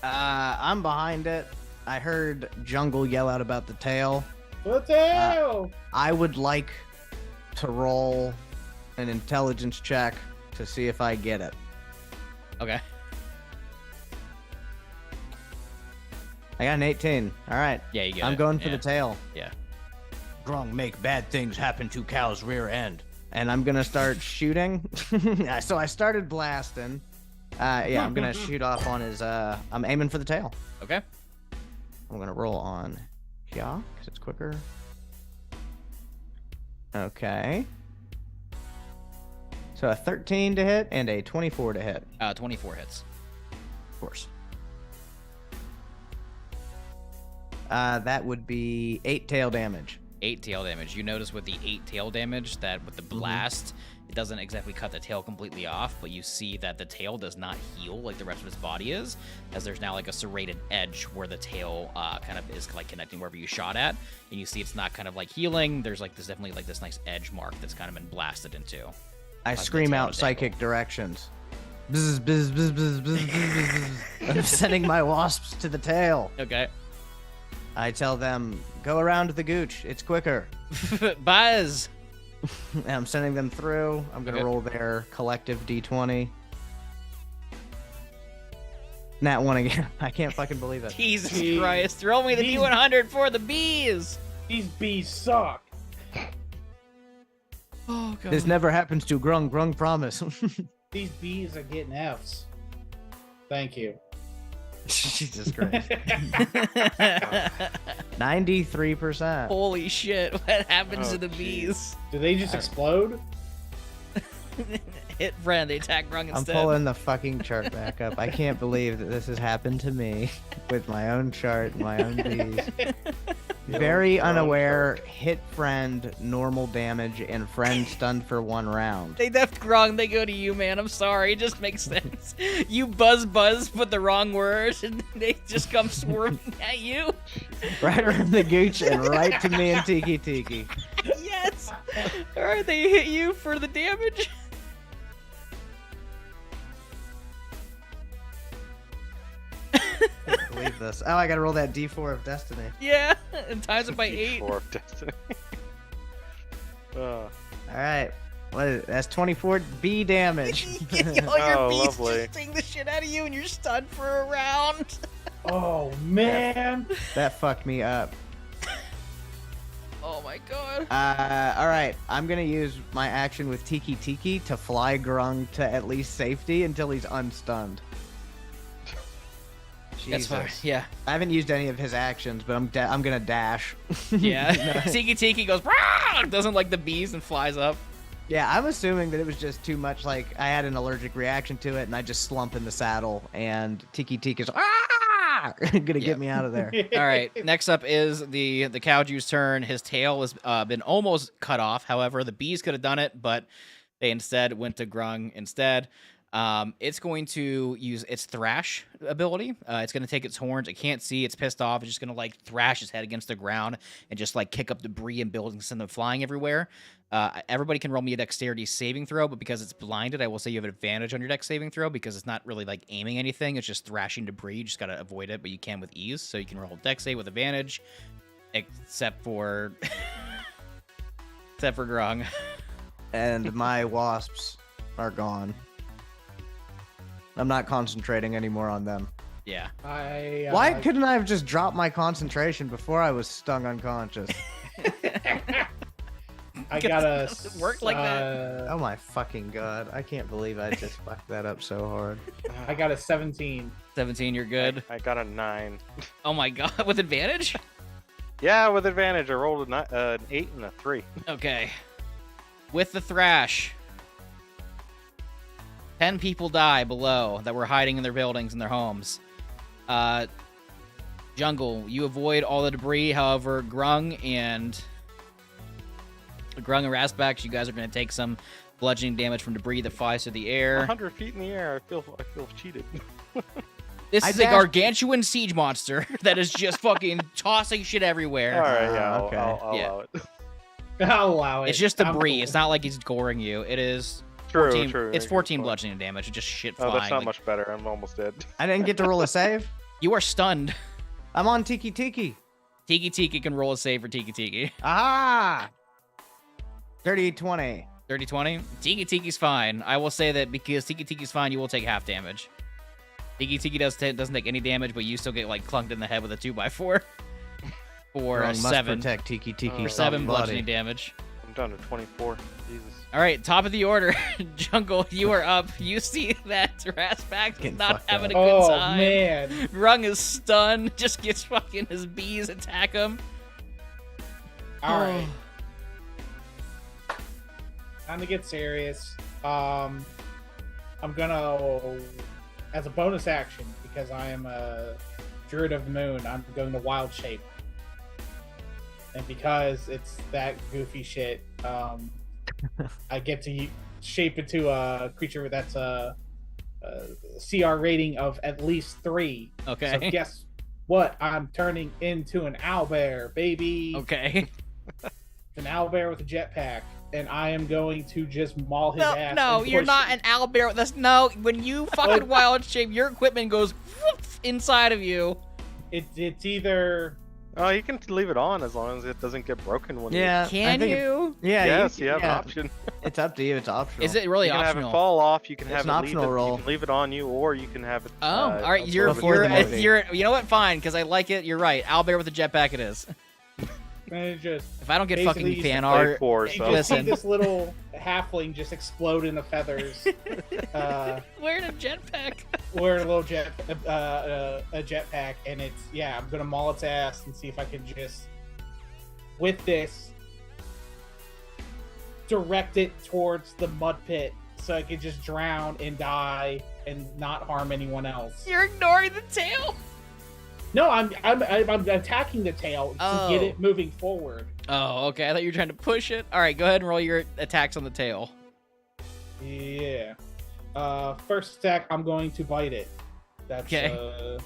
I'm behind it. I heard Jungle yell out about the tail. What the hell? I would like to roll an intelligence check to see if I get it. Okay. I got an 18. All right. Yeah, you get I'm it. going for Yeah. the tail. Yeah. Grung, make bad things happen to cow's rear end. And I'm gonna start shooting. So I started blasting. Yeah, I'm gonna shoot off on his. I'm aiming for the tail. Okay. I'm gonna roll on here because it's quicker. Okay. So a 13 to hit and a 24 to hit. 24 hits. Of course. That would be 8 tail damage. 8 tail damage. You notice with the 8 tail damage that with the blast, it doesn't exactly cut the tail completely off, but you see that the tail does not heal like the rest of his body is, as there's now like a serrated edge where the tail kind of is like connecting wherever you shot at, and you see it's not kind of like healing. There's like this definitely like this nice edge mark that's kind of been blasted into. I scream out psychic directions. Bzz, bzz, bzz, bzz, bzz, bzz, bzz. I'm sending my wasps to the tail. Okay. I tell them, go around the gooch. It's quicker. Buzz. And I'm sending them through. I'm going to roll their collective D20. Nat 1 again. I can't fucking believe it. Jesus Christ. Throw me the D100 for the bees. These bees suck. Oh, God. This never happens to Grung. Grung promise. These bees are getting Fs. Thank you. Jesus Christ. 93%. Holy shit. What happens Oh, to the geez. bees? Do they just explode? Hit friend. They attack Grung I'm instead. pulling the fucking chart back up. I can't believe that this has happened to me with my own chart, my own bees. Very unaware, hit friend, normal damage, and friend stunned for 1 round. They deft Grung, they go to you, man. I'm sorry. It just makes sense. You buzz, put the wrong words, and they just come swarming at you. Right around the gooch and right to me and Tiki Tiki. Yes. All right, they hit you for the damage. Can't believe this. Oh, I gotta roll that D4 of destiny. Yeah, and times it by 8. Four of destiny. All right. What is it? That's 24 B damage. All your Oh, bees lovely. just sting the shit out of you, and you're stunned for a round. Oh man. That fucked me up. Oh my god. All right. I'm gonna use my action with Tiki Tiki to fly Grung to at least safety until he's unstunned. That's fine. Jesus. Yeah. I haven't used any of his actions, but I'm gonna dash. Yeah. Tiki Tiki goes, "Rah!" Doesn't like the bees and flies up. Yeah, I'm assuming that it was just too much. Like I had an allergic reaction to it, and I just slump in the saddle, and Tiki Tiki is gonna get me out of there. All right. Next up is the Cowju's turn. His tail has been almost cut off. However, the bees could have done it, but they instead went to Grung instead. It's going to use its thrash ability. It's going to take its horns. It can't see. It's pissed off. It's just going to like thrash its head against the ground and just like kick up debris and buildings, send them flying everywhere. Everybody can roll me a dexterity saving throw, but because it's blinded, I will say you have an advantage on your dex saving throw because it's not really like aiming anything. It's just thrashing debris. You just got to avoid it, but you can with ease. So you can roll dex save with advantage, except for Grung. And my wasps are gone. I'm not concentrating anymore on them. Yeah. Why couldn't I have just dropped my concentration before I was stung unconscious? I got a It worked like that. Oh my fucking god. I can't believe I just fucked that up so hard. I got a 17. 17, you're good. I got a 9. Oh my god, with advantage? Yeah, with advantage. I rolled an 8 and a 3. Okay. With the thrash, 10 people die below that were hiding in their buildings and their homes. Jungle, you avoid all the debris. However, Grung and Rasbax, you guys are going to take some bludgeoning damage from debris that flies through the air. 100 feet in the air. I feel cheated. This I is a dashed- gargantuan siege monster that is just fucking tossing shit everywhere. All right, yeah, okay. I'll Yeah. allow it. I'll allow it. It's just debris. I'm It's not like he's goring you. It is True, 14, true. It's yeah, 14 good point. bludgeoning damage. It's just shit flying. Oh, that's not Like, much better. I'm almost dead. I didn't get to roll a save. you are stunned. I'm on Tiki Tiki. Tiki Tiki can roll a save for Tiki Tiki. Ah! Dirty 20. 30-20. Tiki Tiki's fine. I will say that because Tiki Tiki's fine, you will take half damage. Tiki Tiki doesn't take any damage, but you still get like clunked in the head with a 2x4 for Grung must 7 protect Tiki Tiki. For for 7 body. bludgeoning damage. I'm down to 24. Jesus. All right, top of the order, Jungle. You are up. You see that Rasbax is Getting not fucked having a up. good Oh time. man. Grung is stunned. Just gets fucking his bees attack him. All right. Time to get serious. I'm gonna, as a bonus action, because I am a Druid of the Moon, I'm going to Wild Shape. And because it's that goofy shit, I get to shape into a creature that's a CR rating of at least 3. Okay. So guess what? I'm turning into an owlbear, baby. Okay. An owlbear with a jetpack. And I am going to just maul his ass. No, and you're push not him. an owlbear with us. No, when you fucking wild shape, your equipment goes inside of you. It's either. Oh, you can leave it on as long as it doesn't get broken when Yeah. Can you? Yeah. Yes, you have an yeah. option. It's up to you. It's optional. Is it really You can have optional? it fall off. You can It's have an it optional leave it, roll. You can leave it on you, or you can have it. Oh, all right. You're Before the movie. you know what? Fine, because I like it. You're right. Owlbear with a jetpack. It is. Just If I don't get Basically, fucking you fan Play art, for, you so. just see Listen. this little halfling just explode in the feathers. wearing a jetpack. Wearing a little a jetpack, and it's I'm gonna maul its ass and see if I can just with this direct it towards the mud pit so I can just drown and die and not harm anyone else. You're ignoring the tail. No, I'm attacking the tail to get it moving forward. Oh, okay. I thought you were trying to push it. All right, go ahead and roll your attacks on the tail. Yeah. First attack, I'm going to bite it. That's Okay.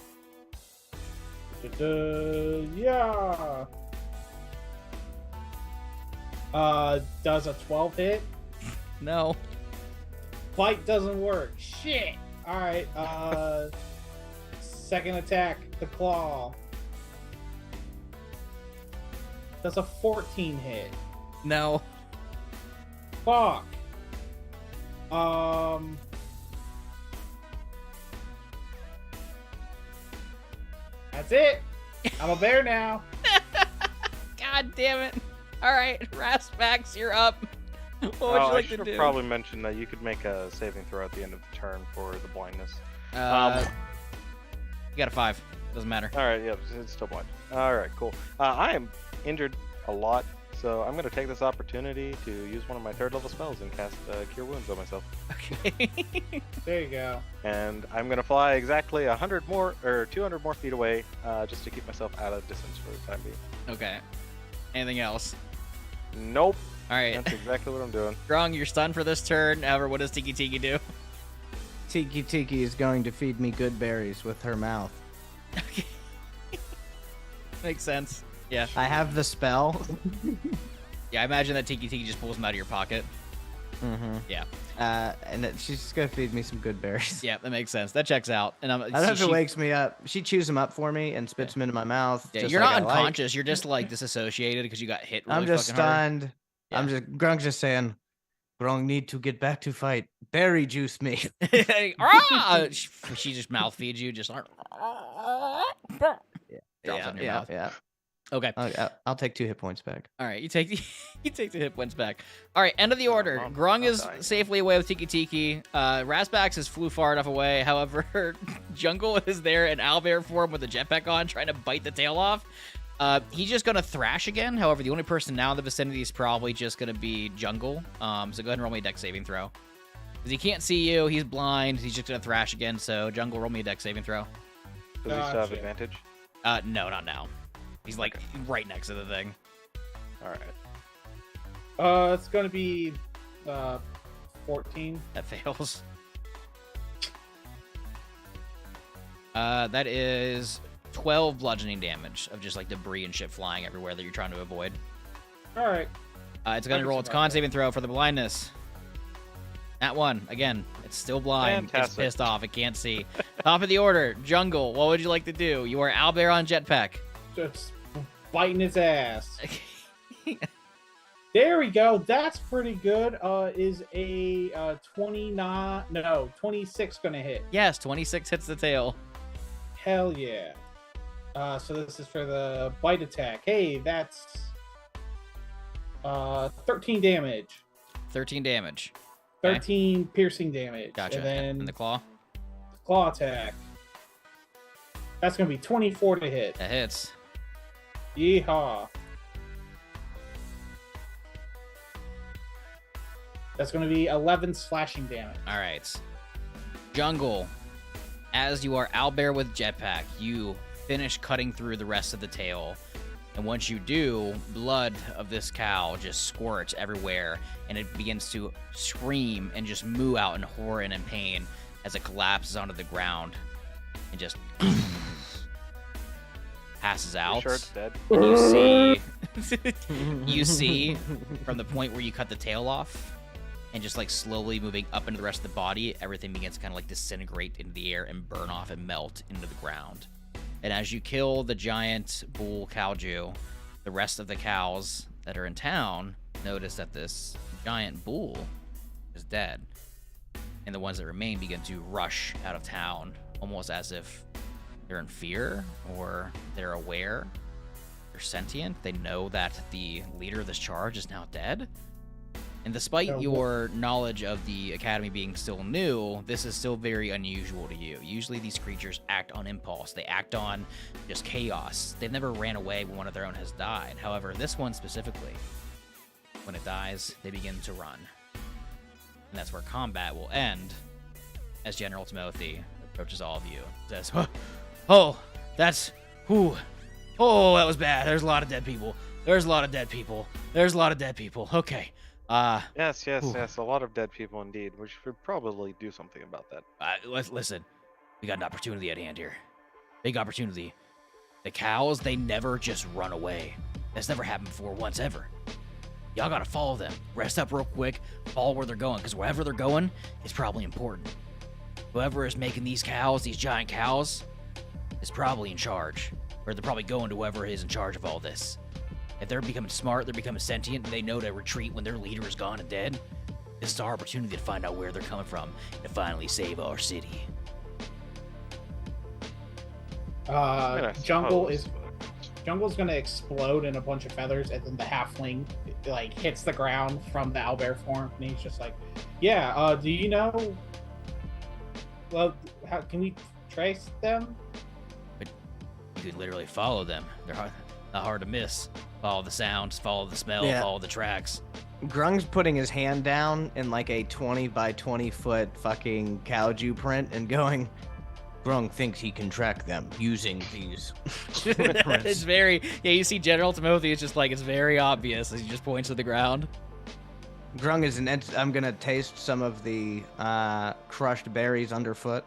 Yeah. Does a 12 hit? No. Bite doesn't work. Shit. All right. Second attack, the claw. Does a 14 hit? No. Fuck. That's it. I'm a bear now. God damn it. All right, Raspax, you're up. What would you I like should to have do? probably mentioned that you could make a saving throw at the end of the turn for the blindness. You got a 5. Doesn't matter. All right, yeah, it's still blind. All right, cool. I am injured a lot, so I'm going to take this opportunity to use one of my 3rd level spells and cast Cure Wounds on myself. Okay. There you go. And I'm going to fly exactly 100 more or 200 more feet away, just to keep myself out of distance for the time being. Okay. Anything else? Nope. All right. That's exactly what I'm doing. Grung, you're stunned for this turn. However, what does Tiki Tiki do? Tiki Tiki is going to feed me good berries with her mouth. Okay. Makes sense. Yeah. I have the spell. Yeah, I imagine that Tiki Tiki just pulls them out of your pocket. Mm-hmm. Yeah. She's just gonna feed me some good berries. Yeah, that makes sense. That checks out. And I don't know if it wakes me up. She chews them up for me and spits them into my mouth. Yeah, just you're like not I like. unconscious. You're just like disassociated because you got hit really I'm just fucking hard. stunned. Yeah. I'm just Grung's just saying, Grung need to get back to fight. Berry juice me. Ah! She just mouth feeds you, just drops in your mouth. yeah. Okay. I'll take 2 hit points back. All right, you take the the hit points back. All right, end of the order. I'm Grung is dying. safely away with Tiki Tiki. Raspax is flew far enough away. However, Jungle is there in owlbear form with a jetpack on, trying to bite the tail off. He's just gonna thrash again. However, the only person now in the vicinity is probably just gonna be Jungle. So go ahead and roll me a dex saving throw. Because he can't see you, he's blind. He's just gonna thrash again. So Jungle, roll me a dex saving throw. Does he still have Gotcha. advantage? No, not now. He's like right next to the thing. All right. It's gonna be 14. That fails. That is 12 bludgeoning damage of just like debris and shit flying everywhere that you're trying to avoid. All right. It's going to roll its con saving throw for the blindness. That one, again, it's still blind. It's Fantastic. pissed off. It can't see. Top of the order, Jungle, what would you like to do? You are owlbear on jetpack. Just biting his ass. There we go. That's pretty good. Is a 26 gonna hit? Yes, 26 hits the tail. Hell yeah. So this is for the bite attack. Hey, that's 13 damage. 13 damage. Okay. 13 piercing damage. Gotcha. And then And the claw? claw attack. That's gonna be 24 to hit. That hits. Yeehaw. That's going to be 11 slashing damage. All right. Jungle, as you are owlbear with jetpack, you finish cutting through the rest of the tail. And once you do, blood of this cow just squirts everywhere, and it begins to scream and just moo out in horror and in pain as it collapses onto the ground and just passes out. Sure it's dead. And you see from the point where you cut the tail off and just like slowly moving up into the rest of the body, everything begins to kind of like disintegrate into the air and burn off and melt into the ground. And as you kill the giant bull Kaiju, the rest of the cows that are in town notice that this giant bull is dead. And the ones that remain begin to rush out of town, almost as if they're in fear or they're aware. They're sentient. They know that the leader of this charge is now dead. And despite your knowledge of the academy being still new, this is still very unusual to you. Usually these creatures act on impulse. They act on just chaos. They've never ran away when one of their own has died. However, this one specifically, when it dies, they begin to run. And that's where combat will end as General Timothy approaches all of you. Says, oh, that was bad. There's a lot of dead people. There's a lot of dead people. There's a lot of dead people. Okay. Yes, a lot of dead people indeed. We should probably do something about that. Listen, we got an opportunity at hand here. Big opportunity. The cows, they never just run away. That's never happened before once ever. Y'all gotta follow them. Rest up real quick, follow where they're going, because wherever they're going is probably important. Whoever is making these cows, these giant cows, is probably in charge. Or they're probably going to whoever is in charge of all this. If they're becoming smart, they're becoming sentient, and they know to retreat when their leader is gone and dead, this is our opportunity to find out where they're coming from and finally save our city. Jungle's gonna explode in a bunch of feathers, and then the halfling like hits the ground from the owlbear form, and he's just like, "Yeah, do you know? Well, how can we trace them?" But you could literally follow them. They're not hard to miss. Follow the sounds, follow the smell, follow the tracks. Grung's putting his hand down in like a 20 by 20 foot fucking Kaiju print and going, Grung thinks he can track them using these prints. It's very, you see General Timothy, it's just like, it's very obvious as he just points to the ground. Grung is I'm gonna taste some of the crushed berries underfoot.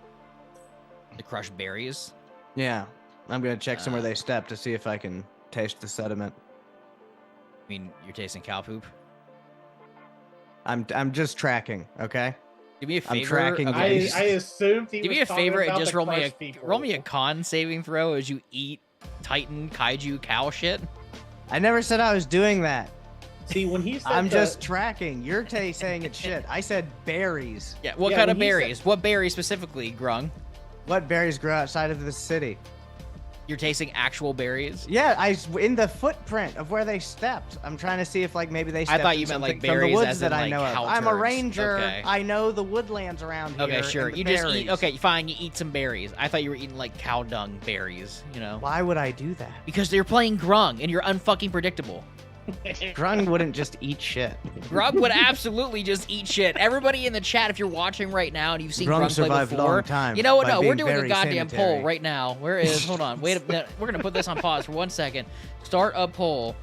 The crushed berries? Yeah, I'm gonna check somewhere they step to see if I can taste the sediment. I mean, you're tasting cow poop? I'm just tracking, okay? Do me a favor. I'm tracking. I assumed he do was me a talking favor and about just the roll crushed people. me a con saving throw as you eat Titan Kaiju cow shit. I never said I was doing that. See, when he said I'm just tracking. You're saying it's shit. I said berries. Yeah, what kind of berries? What berries specifically, Grung? What berries grow outside of the city? You're tasting actual berries? Yeah, in the footprint of where they stepped. I'm trying to see if like maybe they stepped I thought you in meant like something from berries the woods as that in, I like, know of. cow I'm a turds. ranger. Okay. I know the woodlands around here. Okay, sure. and the You just berries. eat. Okay, fine. You eat some berries. I thought you were eating like cow dung berries. You know? Why would I do that? Because you're playing Grung and you're unfucking predictable. Grung wouldn't just eat shit. Grung would absolutely just eat shit. Everybody in the chat, if you're watching right now and you've seen Grung Grung play survived before, long time you know what? by No, we're being doing a very goddamn sanitary. poll right now. Where is? Hold on. Wait a minute. We're gonna put this on pause for 1 second. Start a poll.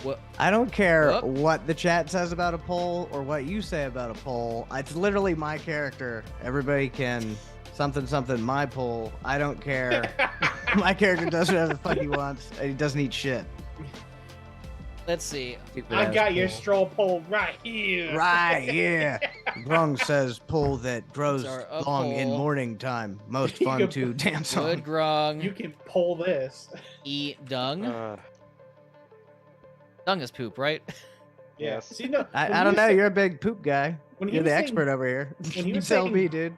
What? I don't care Whoop. what the chat says about a poll or what you say about a poll. It's literally my character. Everybody can something my poll. I don't care. My character does whatever the fuck he wants. He doesn't eat shit. Let's see. I got your straw poll right here. Right, yeah. Grung says poll that grows Sorry, a long in poll. morning time. Most You fun can- to dance Good on. Grung. You can pull this. Eat dung. Uh, Dung is poop, right? Yeah. Yes. See, no, when I he don't was know. say- You're a big poop guy. when he You're was the saying- expert over here. when he You was tell saying- me, dude.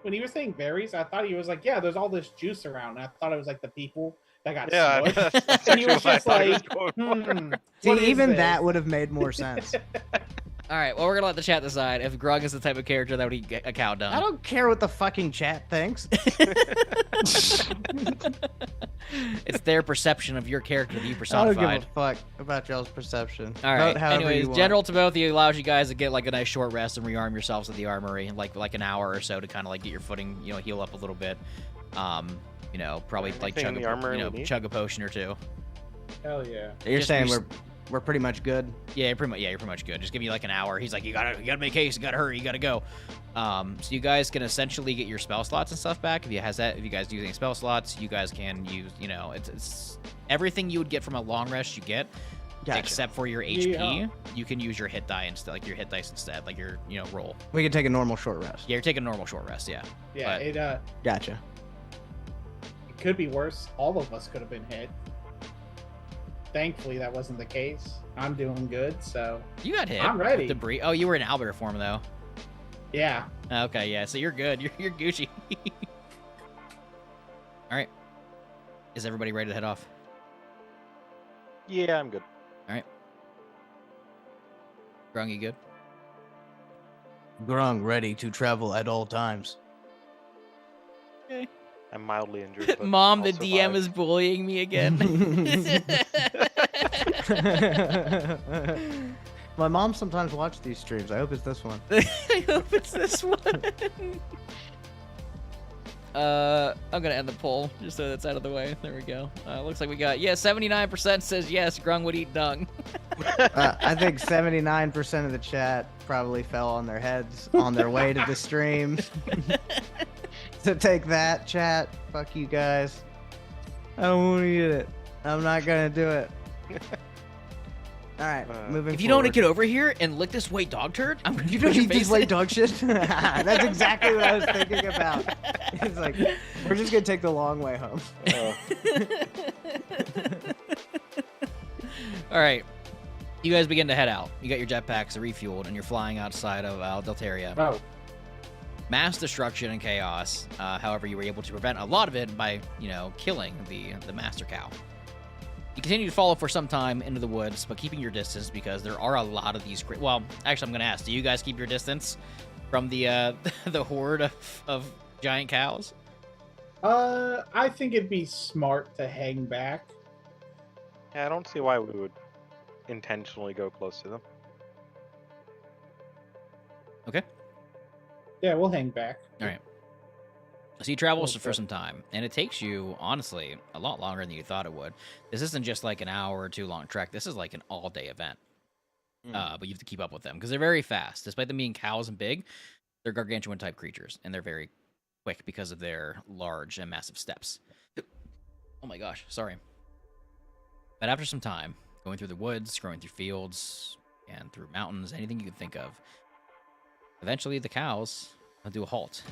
When he was saying berries, I thought he was like, yeah, there's all this juice around. And I thought it was like the people that got yeah, smushed. that's And he was actually what I just thought he was like, going for. See, what is even this? that would have made more sense. All right. Well, we're gonna let the chat decide if Grung is the type of character that would eat a cow dung. I don't care what the fucking chat thinks. It's their perception of your character that you I don't personified. give a fuck about y'all's perception. All Vote right. however Anyways, you want. general to both of you allows you guys to get like a nice short rest and rearm yourselves at the armory, like an hour or so to kind of like get your footing, heal up a little bit. Probably like Anything in the armory we need? chug a potion or two. Hell yeah. You're Just saying your- we're pretty much good. Yeah, you're pretty much good. Just give you like an hour. He's like, you gotta make haste, you gotta hurry, you gotta go. So you guys can essentially get your spell slots and stuff back. If you guys use any spell slots, you guys can use, it's everything you would get from a long rest you get, Gotcha. except for your HP. Yeah. You can use your hit die instead, like your roll. We can take a normal short rest. Yeah, you're taking a normal short rest. Yeah. Yeah, But- it Gotcha. could be worse. All of us could have been hit. Thankfully, that wasn't the case. I'm doing good, so You got hit. I'm ready. With debris. Oh, you were in Albert form though. yeah. Okay, yeah. So you're good. You're Gucci. All right. Is everybody ready to head off? Yeah, I'm good. Grung, you good? Grung ready to travel at all times. I'm mildly injured. But Mom, I'll the DM survive. is bullying me again. My mom sometimes watches these streams. I hope it's this one. I hope it's this one. I'm gonna end the poll just so that's out of the way. There we go. Looks like we got 79% says yes. Grung would eat dung. I think 79% of the chat probably fell on their heads on their way to the stream. So take that, chat. Fuck you guys. I don't want to eat it. I'm not gonna do it. All right, moving. If you don't forward. get over here and lick this white dog turd, I'm gonna You put don't your eat this face white in- dog shit. That's exactly what I was thinking about. It's like we're just gonna take the long way home. All right. You guys begin to head out. You got your jetpacks refueled, and you're flying outside of Aal'Teron. Oh, Mass destruction and chaos. However, you were able to prevent a lot of it by, killing the master cow. You continue to follow for some time into the woods, but keeping your distance because there are a lot of these. Well, actually, I'm gonna ask: do you guys keep your distance from the the horde of giant cows? I think it'd be smart to hang back. Yeah, I don't see why we would intentionally go close to them. Okay. Yeah, we'll hang back. All right. So you travel Okay. for some time, and it takes you, honestly, a lot longer than you thought it would. This isn't just like an hour or two long trek. This is like an all-day event. But you have to keep up with them because they're very fast. Despite them being cows and big, they're gargantuan-type creatures, and they're very quick because of their large and massive steps. Oh my gosh, sorry. But after some time, going through the woods, going through fields, and through mountains, anything you can think of, eventually the cows will do a halt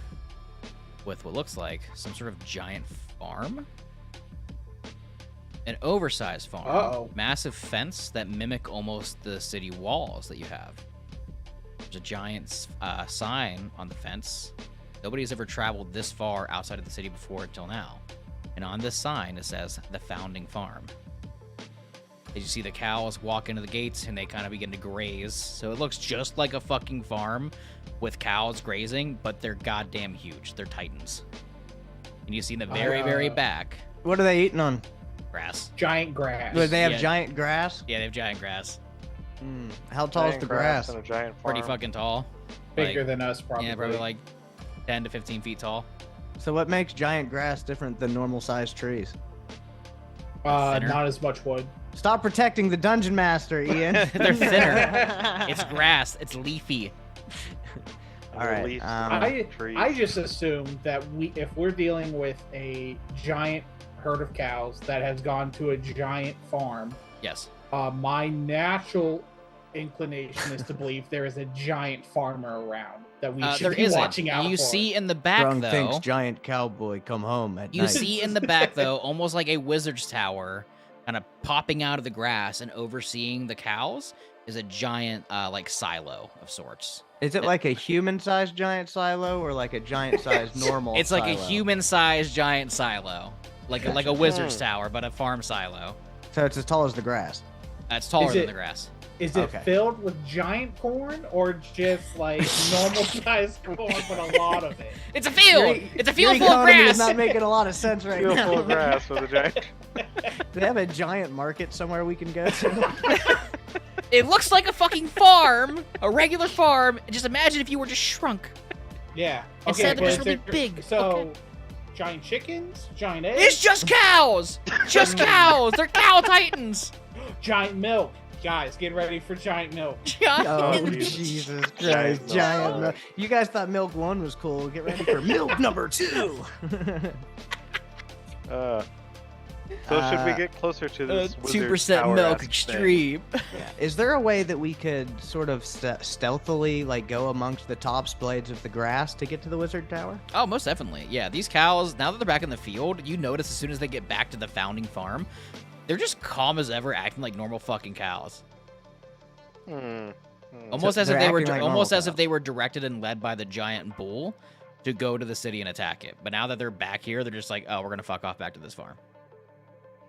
with what looks like some sort of giant farm. An oversized farm. Uh-oh. Massive fence that mimic almost the city walls that you have. There's a giant sign on the fence. Nobody's ever traveled this far outside of the city before until now. And on this sign, it says, The Founding Farm. As you see the cows walk into the gates and they kind of begin to graze. So it looks just like a fucking farm with cows grazing, but they're goddamn huge. They're titans. And you see in the very, very back, What are they eating on? grass. Giant grass. Do they have Yeah. giant grass? Yeah, they have giant grass. How tall is Giant the grass? and a giant farm. Pretty fucking tall. Bigger Like, than us, probably. yeah, probably like 10 to 15 feet tall. So what makes giant grass different than normal sized trees? Thinner. Not as much wood. Stop protecting the dungeon master, Ian. They're thinner. It's grass. It's leafy. All right, Release I trees. I just assume that if we're dealing with a giant herd of cows that has gone to a giant farm, Yes. my natural inclination is to believe there is a giant farmer around that we should There be isn't. watching out You for. see in the back, Grung though. thinks giant cowboy come home at You night. see in the back, though, almost like a wizard's tower, kind of popping out of the grass and overseeing the cows is a giant, like, silo of sorts. Is it like a human-sized giant silo or like a giant-sized normal? It's like a silo? human-sized giant silo, like a wizard's tower, but a farm silo. So it's as tall as the grass. It's taller Is than it- the grass. Is it Okay. filled with giant corn or just like normal sized corn, but a lot of it? It's a field. It's a field your full of economy grass. is not making a lot of sense right Field now. full of grass with a giant. Do they have a giant market somewhere we can go to? It looks like a fucking farm, a regular farm. Just imagine if you were just shrunk. Yeah. Instead but they're just is really there- big. So, Okay. giant chickens, giant eggs, It's just cows. Just cows. They're cow titans. giant milk. Guys, get ready for giant milk. Oh, Jesus. Jesus Christ. Giant Giant milk. milk. You guys thought milk 1 was cool. Get ready for milk number 2. So should we get closer to this 2% milk extreme. Yeah. Is there a way that we could sort of stealthily like go amongst the tops blades of the grass to get to the wizard tower? Oh, most definitely. Yeah, these cows, now that they're back in the field, you notice as soon as they get back to the founding farm, they're just calm as ever, acting like normal fucking cows. Almost as if they're they were acting like almost normal as if cows. they were directed and led by the giant bull to go to the city and attack it. But now that they're back here, they're just like, oh, we're gonna fuck off back to this farm.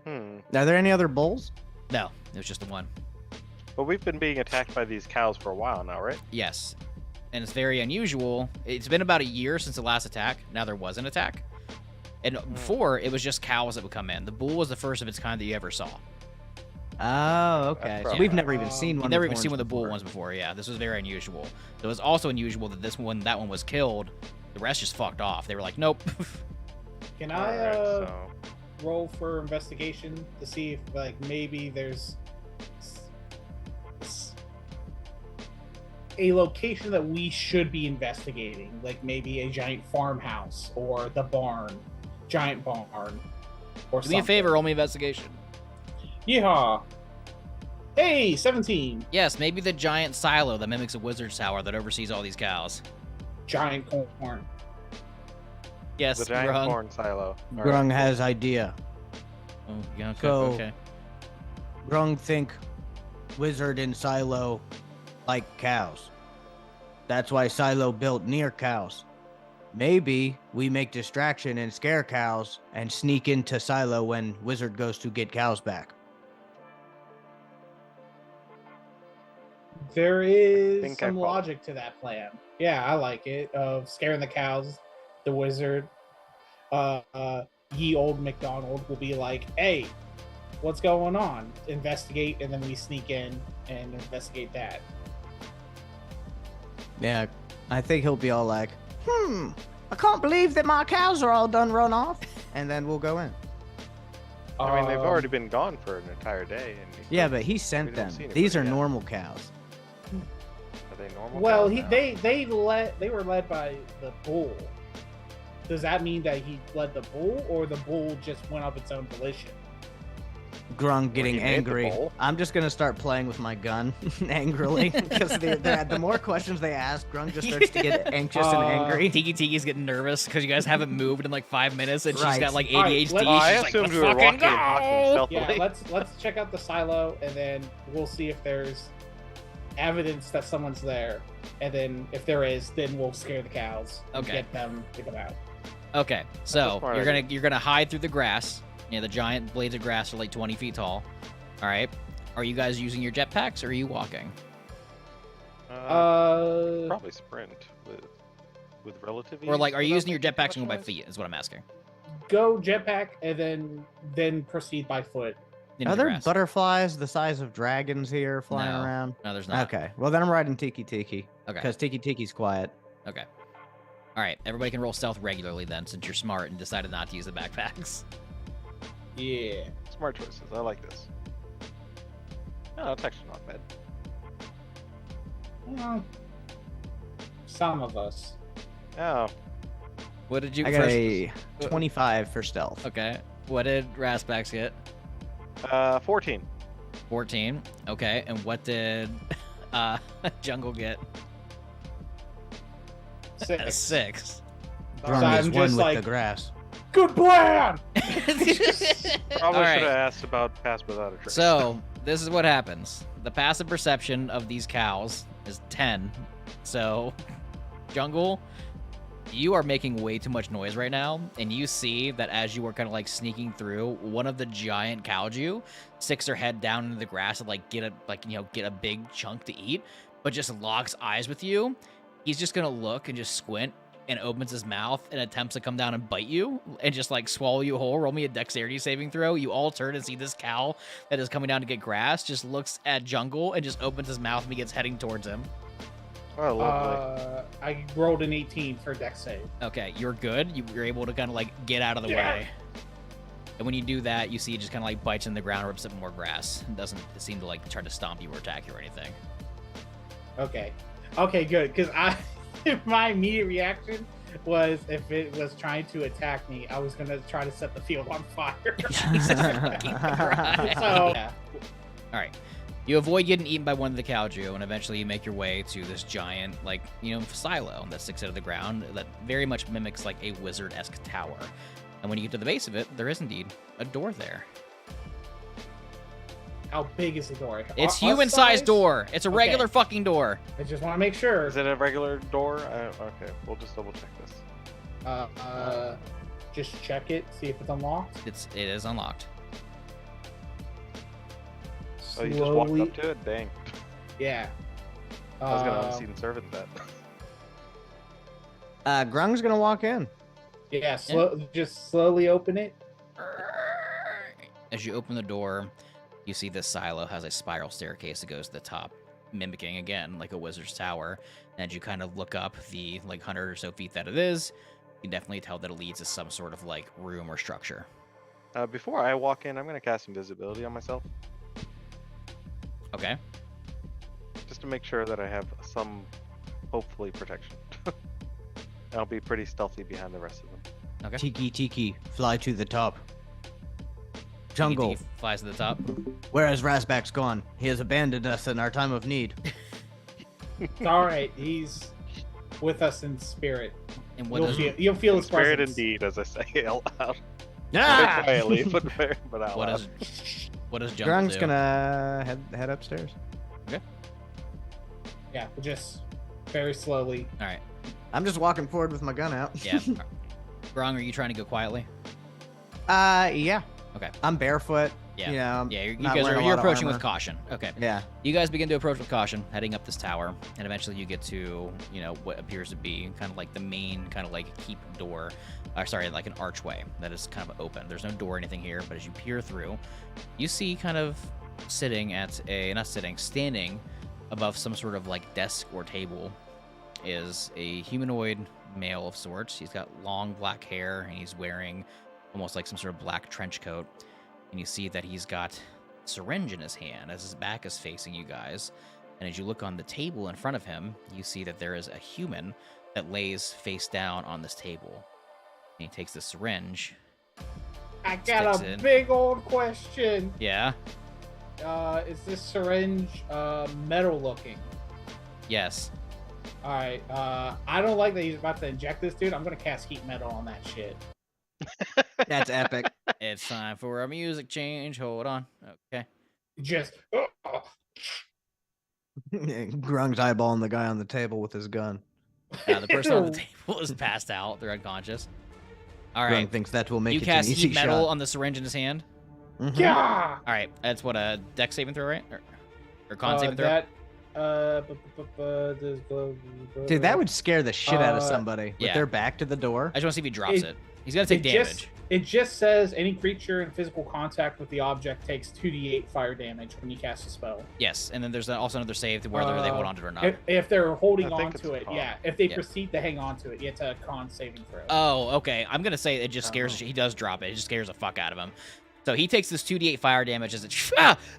Are there any other bulls? No, it was just the one. But we've been being attacked by these cows for a while now, right? Yes. And it's very unusual. It's been about a year since the last attack. Now there was an attack. And before, it was just cows that would come in. The bull was the first of its kind that you ever saw. Oh, okay. So probably we've right. never even seen one. You've never of the even seen one horns of the bull before. ones before, yeah. This was very unusual. So it was also unusual that that one was killed. The rest just fucked off. They were like, nope. Can Alright, I so roll for investigation to see if like maybe there's a location that we should be investigating, like maybe a giant farmhouse or the barn, giant barn, or Do me a something. favor, roll me investigation. Yeehaw! Hey, 17. Yes, maybe the giant silo that mimics a wizard's tower that oversees all these cows. Giant corn. Yes, the giant Grung. corn silo. All Grung right, has idea. Oh, yeah, okay, So- okay. Grung think wizard and silo like cows. That's why silo built near cows. Maybe we make distraction and scare cows and sneak into silo when wizard goes to get cows back. There is think I some follow. logic to that plan. Yeah, I like it. Of scaring the cows, the wizard, ye old McDonald will be like, "Hey, what's going on?" Investigate, and then we sneak in and investigate that. Yeah, I think he'll be all like, I can't believe that my cows are all done run off. And then we'll go in. I mean, they've Um, already been gone for an entire day. And Yeah, but he sent We didn't them. see These are anybody yet. normal cows. Are they normal? Well, cows now? they were led by the bull. Does that mean that he led the bull, or the bull just went of its own volition? Grung getting he made the angry. bowl. I'm just gonna start playing with my gun angrily because the more questions they ask, Grung just starts to get anxious and angry. Tiki Tiki's getting nervous because you guys haven't moved in like 5 minutes and she's Right. got like All right, ADHD. let's- Oh, I she's like, assumed let's we were fucking walking go. and talking stealthily. Yeah, let's check out the silo, and then we'll see if there's evidence that someone's there. And then if there is, then we'll scare the cows. And Okay. Get them out. Okay, so smart you're gonna hide through the grass. Yeah, the giant blades of grass are like 20 feet tall. All right. Are you guys using your jetpacks or are you walking? Probably sprint with relative. Or like, ease are you without using your thinking jetpacks too and go by much feet? Is what I'm asking. Go jetpack, and then proceed by foot. Into Are the there grass. butterflies the size of dragons here flying No. around? No, there's not. Okay, well then I'm riding Tiki Tiki Okay. because Tiki Tiki's quiet. Okay. All right. Everybody can roll stealth regularly then, since you're smart and decided not to use the backpacks. Yeah. Smart choices. I like this. No, that's actually not bad. Well, some of us. Oh, What did you I got first? a 25 for stealth. Okay. What did Raspax get? 14. 14. Okay. And what did Jungle get? A 6. 6. Grung So is I'm one just with like- the grass. Good plan. Probably All right. should have asked about pass without a trace. So this is what happens. The passive perception of these cows is 10. So, Jungle, You are making way too much noise right now, and you see that as you were kind of like sneaking through, one of the giant kaiju sticks her head down into the grass and like get a big chunk to eat, but just locks eyes with you. He's just gonna look and just squint and opens his mouth and attempts to come down and bite you and just like swallow you whole. Roll me a dexterity saving throw. You all turn and see this cow that is coming down to get grass just looks at Jungle and just opens his mouth and begins heading towards him. Oh, lovely. I rolled an 18 for dex save. Okay, you're good. You're able to kind of like get out of the way. And when you do that, you see it just kind of like bites in the ground, rips up more grass. It doesn't seem to like try to stomp you or attack you or anything. Okay, good. Because my immediate reaction was if it was trying to attack me, I was gonna try to set the field on fire. Jesus fucking Christ. So, Yeah. All right. You avoid getting eaten by one of the kaiju, and eventually you make your way to this giant, like, silo that sticks out of the ground that very much mimics, like, a wizard-esque tower. And when you get to the base of it, there is indeed a door there. how big is the door? It's Us human-sized size? door. It's a Okay. regular fucking door. I just want to make sure. Is it a regular door? Okay, we'll just double check this. Just check it, see if it's unlocked. It is unlocked. Oh, you just walked up to it? Dang. Yeah. I was gonna unseen servant that. Grung's gonna walk in. Yeah, just slowly open it. As you open the door, you see this silo has a spiral staircase that goes to the top, mimicking, again, like a wizard's tower. And as you kind of look up the, 100 or so feet that it is, you can definitely tell that it leads to some sort of, room or structure. Before I walk in, I'm gonna cast invisibility on myself, Okay. just to make sure that I have some, hopefully, protection. I'll be pretty stealthy behind the rest of them. Okay. Tiki, fly to the top. Jungle, He flies to the top. where has Rasback's gone? He has abandoned us in our time of need. It's all right. He's with us in spirit. And what does You'll feel his Spirit presence. indeed, as I say out loud. Ah! Quietly, but out what loud. does Jungle Grung's do? gonna head upstairs. Yeah, just very slowly. All right. I'm just walking forward with my gun out. Yeah. Grung, are you trying to go quietly? Yeah. Okay. I'm barefoot. Yeah. You know, Yeah, you not guys wearing a you're lot of approaching with armor. caution. Okay. Yeah. You guys begin to approach with caution, heading up this tower, and eventually you get to, what appears to be kind of like the main kind of like keep door, like an archway that is kind of open. There's no door or anything here, but as you peer through, you see kind of standing above some sort of like desk or table is a humanoid male of sorts. He's got long black hair, and he's wearing almost like some sort of black trench coat. And you see that he's got a syringe in his hand as his back is facing you guys. And as you look on the table in front of him, you see that there is a human that lays face down on this table. And he takes the syringe. I got Sticks a in. big old question. Yeah? Is this syringe metal looking? Yes. All right. I don't like that he's about to inject this dude. I'm gonna cast heat metal on that shit. That's epic. It's time for a music change. Hold on. Okay. Just. Grung's eyeballing the guy on the table with his gun. The person on the table is passed out. They're unconscious. All Grung right. thinks that will make You it cast an easy heat metal shot. on the syringe in his hand. Mhm. Yeah. All right. That's what a dex saving throw, right? Or con saving throw? Dude, that would scare the shit out of Uh, somebody with yeah. their back to the door. I just want to see if he drops it. He's gonna take damage. It just says any creature in physical contact with the object takes 2d8 fire damage when you cast a spell. Yes, and then there's also another save to whether they hold on to it or not. If they're holding I think on it's to a it, con. yeah. If they Yeah. proceed to hang on to it, it's a con saving throw. Oh, okay. I'm gonna say it just scares. He does drop it. It just scares the fuck out of him. So he takes this 2d8 fire damage as it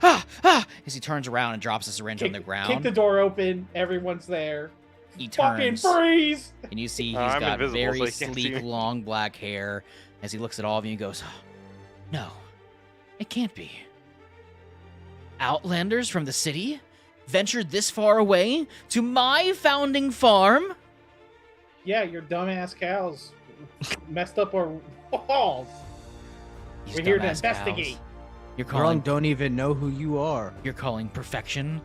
as he turns around and drops the syringe on the ground. Kick the door open. Everyone's there. He Fucking turns, freeze! and you see he's I'm got invisible, very so he can't see sleek, me. long black hair. As he looks at all of you and goes, "No, it can't be. Outlanders from the city ventured this far away to my founding farm." Yeah, your dumbass cows messed up our walls. These We're here to dumbass cows. investigate. You're Grung calling don't even know who you are. You're calling perfection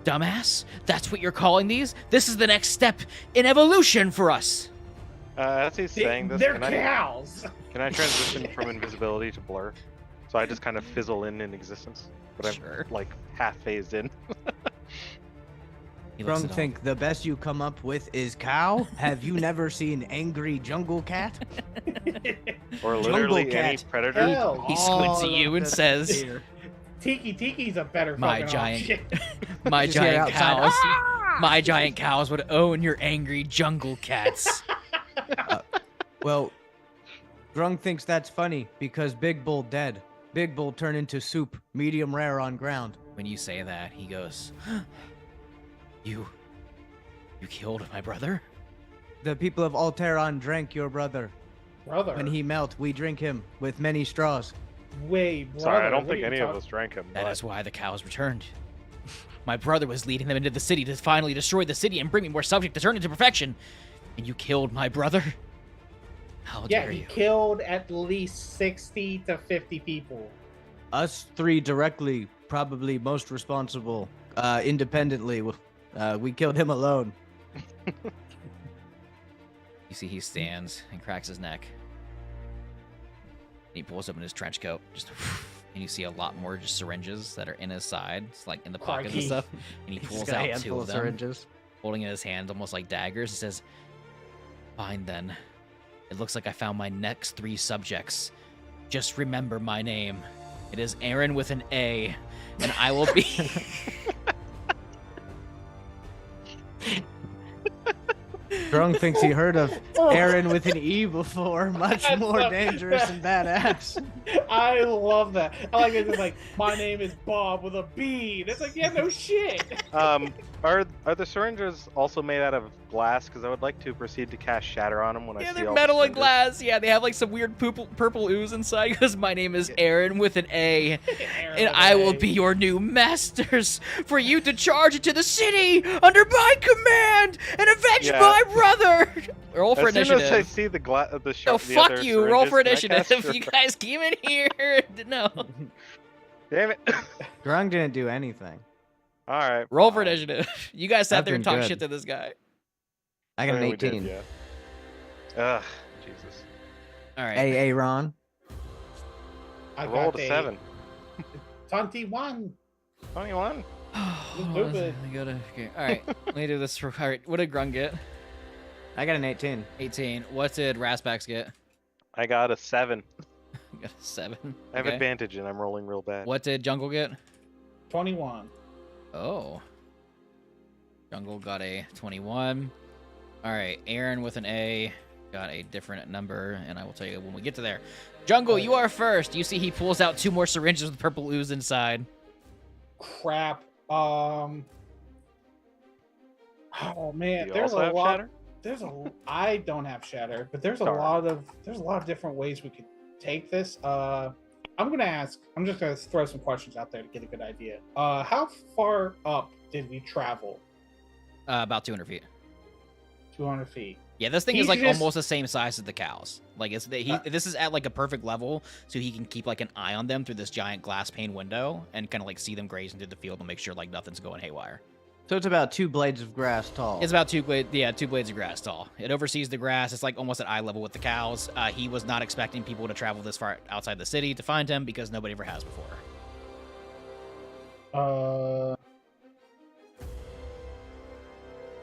dumbass? That's what you're calling these? This is the next step in evolution for us. As he's saying this, They're can cows. I transition from invisibility to blur? So I just kind of fizzle in existence, but Sure. I'm like half phased in. He looks Grung at all- think the best you come up with is cow? Have you never seen angry jungle cat? Or Jungle literally any cat. predator. Hell, He squints at All you of and the says, deer. Tiki's a better My fucking giant- option. "My Just hear giant outside, cows, "Ah!" my giant cows would own your angry jungle cats." Well, Grung thinks that's funny because Big Bull dead. Big Bull turned into soup, medium rare on ground. When you say that, he goes, "You killed my brother?" The people of Aal'Teron drank your brother. Brother. When he melt, we drink him with many straws. Wait, brother. Sorry, I don't what are think you any of talking- us drank him. That but- is why the cows returned. My brother was leading them into the city to finally destroy the city and bring me more subject to turn into perfection. And you killed my brother? How Yeah, dare he you? killed at least 60 to 50 people. Us three directly, probably most responsible. Independently, we killed him alone. You see he stands and cracks his neck. And he pulls up in his trench coat. Just and you see a lot more just syringes that are in his side. It's like in the pockets and Crikey. stuff. And he He's pulls got a out handful two of them, syringes. holding in his hands almost like daggers. He says, "Fine then. It looks like I found my next 3 subjects. Just remember my name. It is Aaron with an A, and I will be." Grung thinks he heard of Aaron with an E before. Much That's more so- dangerous and badass. I love that. I like it. It's like, my name is Bob with a B. And it's like, yeah, no shit. Are the syringes also made out of glass? Because I would like to proceed to cast Shatter on them when I Yeah, see they're all metal the and glass. Yeah, they have like some weird purple ooze inside because my name is Aaron with an A, Aaron and with I an will A. be your new masters for you to charge into the city under my command and avenge Yeah. my brother. Roll for As soon initiative. as I see the No, the fuck other you. Roll for syringes, can I cast initiative. You Shatter? guys came in here. No. Damn it! Grung didn't do anything. All right. Roll for fine. initiative. You guys sat I've there and been talked good. shit to this guy. I got an We did, 18. yeah. Ugh, Jesus. All right. Hey, Ron. I rolled got a 7. 21. 21. Stupid. Okay. All right. Let me do this. All right. What did Grung get? I got an 18. 18. What did Raspax get? I got a 7. You got a 7. I have Okay. advantage and I'm rolling real bad. What did Jungle get? 21. Oh. Jungle got a 21. All right. Aaron with an A got a different number, and I will tell you when we get to there. Jungle, you are first. You see he pulls out 2 more syringes with purple ooze inside. Crap. Oh man, Do you there's also a have lot. Shatter? I don't have Shatter, but there's a Darn. lot of different ways we could take this. I'm just gonna throw some questions out there to get a good idea. How far up did we travel? About 200 feet. 200 feet. Yeah, this thing He's is like just- almost the same size as the cows. Like this is at like a perfect level, so he can keep like an eye on them through this giant glass pane window and kind of like see them grazing through the field and make sure like nothing's going haywire. So it's about 2 blades of grass tall. It's about 2 blades of grass tall. It oversees the grass. It's like almost at eye level with the cows. He was not expecting people to travel this far outside the city to find him because nobody ever has before.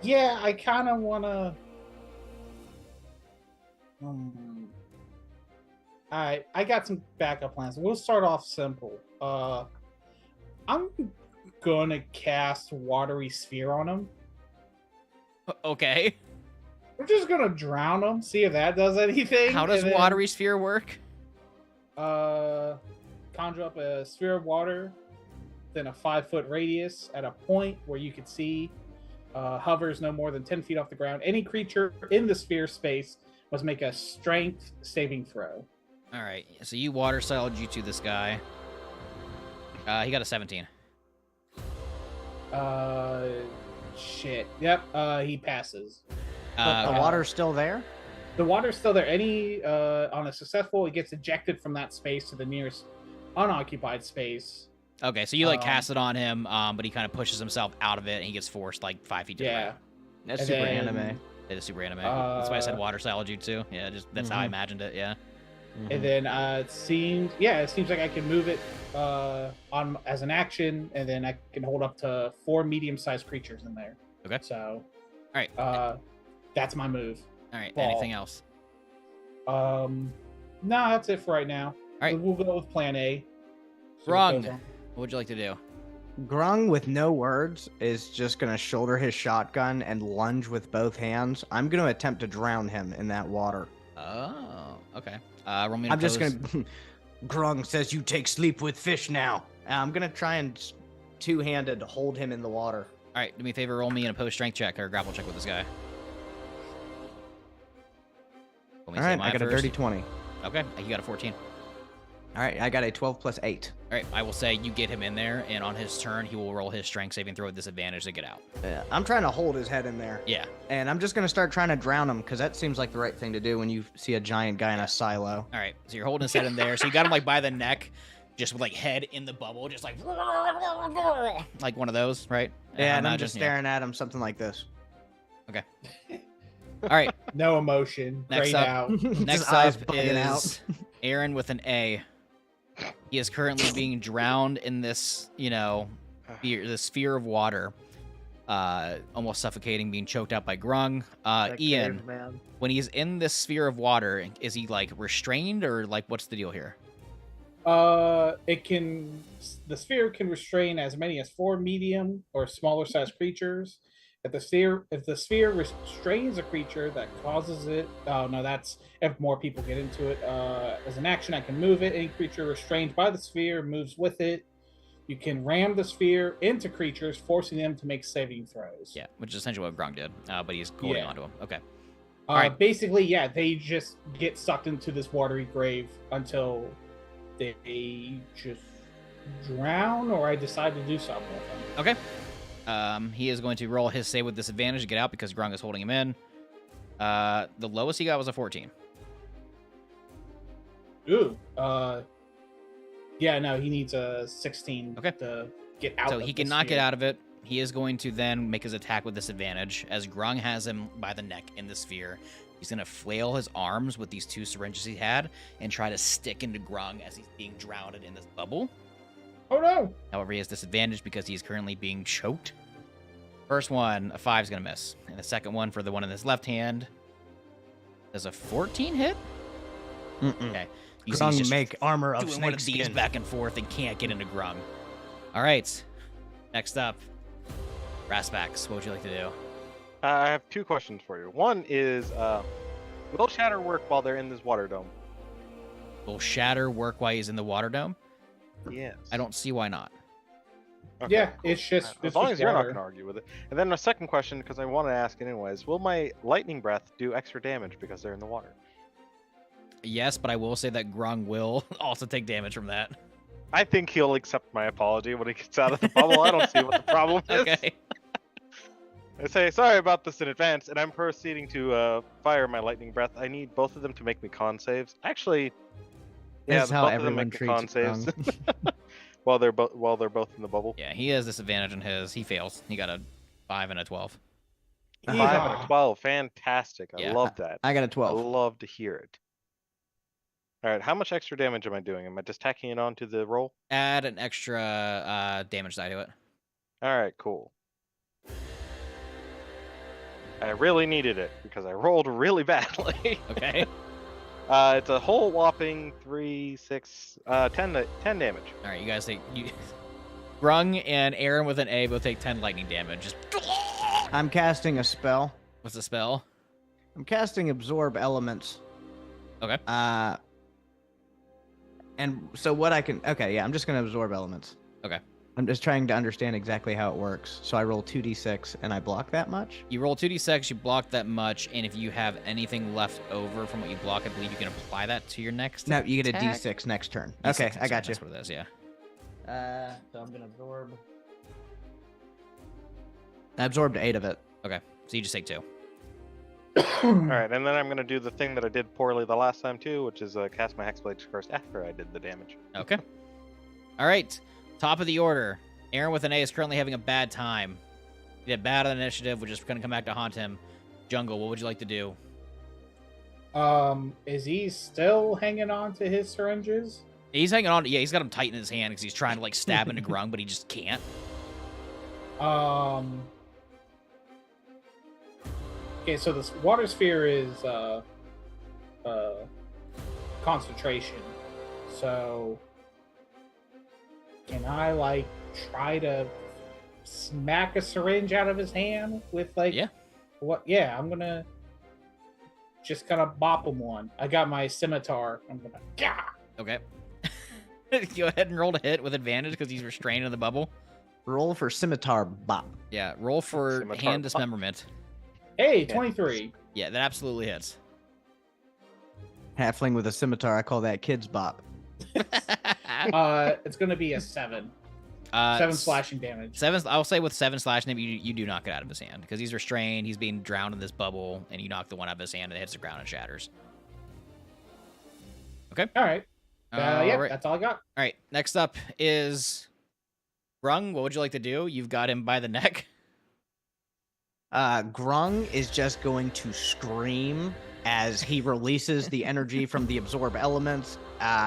Yeah, I kind of want to. Alright, I got some backup plans. We'll start off simple. I'm gonna cast Watery Sphere on him. Okay. We're just gonna drown him, see if that does anything. How does and then, watery sphere work? Conjure up a sphere of water, then a 5-foot radius at a point where you can see. Hovers no more than 10 feet off the ground. Any creature in the sphere space must make a strength saving throw. All right. So you water styled you to this guy. He got a 17. Shit. Yep. He passes. The Okay. water's still there? The water's still there. Any on a successful, it gets ejected from that space to the nearest unoccupied space. Okay, so you like cast it on him, but he kind of pushes himself out of it, and he gets forced like 5 feet to the Yeah. right. That's And super then anime. It is super anime. That's why I said Uh, water style jutsu. Yeah, just that's how I Mhm. imagined it. Yeah. And then it seems like I can move it on as an action, and then I can hold up to 4 medium-sized creatures in there. Okay. So, All right. that's my move. All right. Ball. Anything else? No, that's it for right now. All right. We'll go with Plan A. See what Grung, goes on. what would you like to do? Grung, with no words, is just going to shoulder his shotgun and lunge with both hands. I'm going to attempt to drown him in that water. Oh, okay. Roll me an I'm just oppose. going to... Grung says you take sleep with fish now. I'm going to try and two-handed hold him in the water. All right, do me a favor. Roll me an opposed strength check or grapple check with this guy. All right, I got a dirty 20. Okay, you got a 14. All right, I got a 12 plus 8. All right, I will say you get him in there, and on his turn, he will roll his strength saving throw with disadvantage to get out. I'm trying to hold his head in there. Yeah. And I'm just going to start trying to drown him, because that seems like the right thing to do when you see a giant guy in a silo. All right, so you're holding his head in there. So you got him like by the neck, just with like head in the bubble, just like one of those, right? Yeah, I and I'm imagine, just staring at him, something like this. Okay. All right. No emotion. Next Grayed up. out. Next His eyes up bugging out. is Aaron with an A. He is currently being drowned in this, the sphere of water, almost suffocating, being choked out by Grung. Ian, when he's in this sphere of water, is he like restrained or like what's the deal here? The sphere can restrain as many as 4 medium or smaller sized creatures. If the sphere restrains a creature that causes it, oh no, that's if more people get into it. As an action, I can move it. Any creature restrained by the sphere moves with it. You can ram the sphere into creatures, forcing them to make saving throws. Yeah, which is essentially what Grung did, but he's holding Yeah. onto him. Okay. Alright. Basically, yeah, they just get sucked into this watery grave until they just drown, or I decide to do something with them. Okay. He is going to roll his save with disadvantage to get out because Grung is holding him in. The lowest he got was a 14. Ooh. Yeah, no, he needs a 16 Okay. to get out. So of he the cannot get sphere. out of it. He is going to then make his attack with disadvantage as Grung has him by the neck in the sphere. He's going to flail his arms with these 2 syringes he had and try to stick into Grung as he's being drowned in this bubble. Oh no! However, he has disadvantage because he's currently being choked. First one, a 5 is going to miss. And the second one for the one in his left hand, does a 14 hit? Okay. You see he's Grung just make armor of doing one of snake these skin. back and forth and can't get into Grung. All right. Next up, Raspax. What would you like to do? I have 2 questions for you. One is, will Shatter work while they're in this water dome? Will Shatter work while he's in the water dome? Yes. I don't see why not. Okay, Yeah, cool. it's just As it's long just as you're not water. going to argue with it. And then my second question, because I want to ask anyways, will my lightning breath do extra damage because they're in the water? Yes, but I will say that Grung will also take damage from that. I think he'll accept my apology when he gets out of the bubble. I don't see what the problem is. Okay. I say sorry about this in advance, and I'm proceeding to fire my lightning breath. I need both of them to make me con saves. Actually, yeah, This is how both of them everyone make me con treats saves Grung. while they're both in the bubble. Yeah, he has disadvantage in his. He fails. He got a 5 and a 12. 5 and a Yeehaw. 12, fantastic. I Yeah. love that. I got a I 12. love to hear it. All right, how much extra damage am I doing? Am I just tacking it onto the roll? Add an extra damage die to it. All right, cool. I really needed it because I rolled really badly. Okay. It's a whole whopping 3, 6, 10 damage. All right, you guys take Grung and Aaron with an A both take 10 lightning damage. Just I'm casting a spell. what's the spell? I'm casting Absorb Elements. Okay. And so what I can... Okay, yeah, I'm just going to Absorb Elements. Okay. I'm just trying to understand exactly how it works. So I roll 2d6 and I block that much? You roll 2d6, you block that much, and if you have anything left over from what you block, I believe you can apply that to your next. No, you get a attack? d6 next turn. D6 Okay, next I turn, got you. That's what it is, yeah. So I'm going to absorb... I absorbed 8 of it. Okay, so you just take 2. All right, and then I'm going to do the thing that I did poorly the last time too, which is cast my Hexblade Curse after I did the damage. Okay. All right. Top of the order. Aaron with an A is currently having a bad time. He did bad on the initiative, which is going to come back to haunt him. Jungle, what would you like to do? Is he still hanging on to his syringes? He's hanging on. Yeah, he's got him tight in his hand because he's trying to like stab into Grung, but he just can't. Okay, so this water sphere is concentration. So can I like try to smack a syringe out of his hand with like Yeah. what? Yeah, I'm gonna just kind of bop him one. I got my scimitar. I'm gonna Okay. Go ahead and roll to hit with advantage because he's restrained in the bubble. Roll for scimitar bop. Yeah, roll for Scimitar hand bop. dismemberment. Hey, 23. Yeah, that absolutely hits. Halfling with a scimitar, I call that kid's bop. It's gonna be a 7. 7 slashing damage. I'll say with 7 slashing, you do knock it out of his hand because he's restrained. He's being drowned in this bubble, and you knock the one out of his hand, and it hits the ground and shatters. Okay. All right. Yeah, Alright. that's all I got. All right. Next up is Grung. What would you like to do? You've got him by the neck. Grung is just going to scream as he releases the energy from the absorb elements.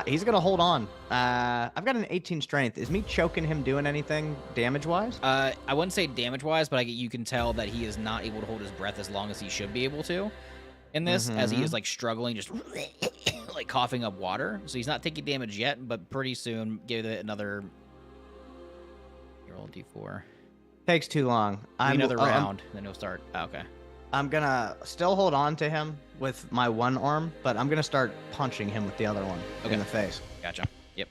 He's going to hold on. I've got an 18 strength. Is me choking him doing anything damage-wise? I wouldn't say damage-wise, but you can tell that he is not able to hold his breath as long as he should be able to in this, as he is like struggling, just like coughing up water. So he's not taking damage yet, but pretty soon, give it another. You roll a d4. Takes too long. Another round, then he'll start. Oh, okay. I'm going to still hold on to him with my one arm, but I'm going to start punching him with the other one in the face. Gotcha. Yep.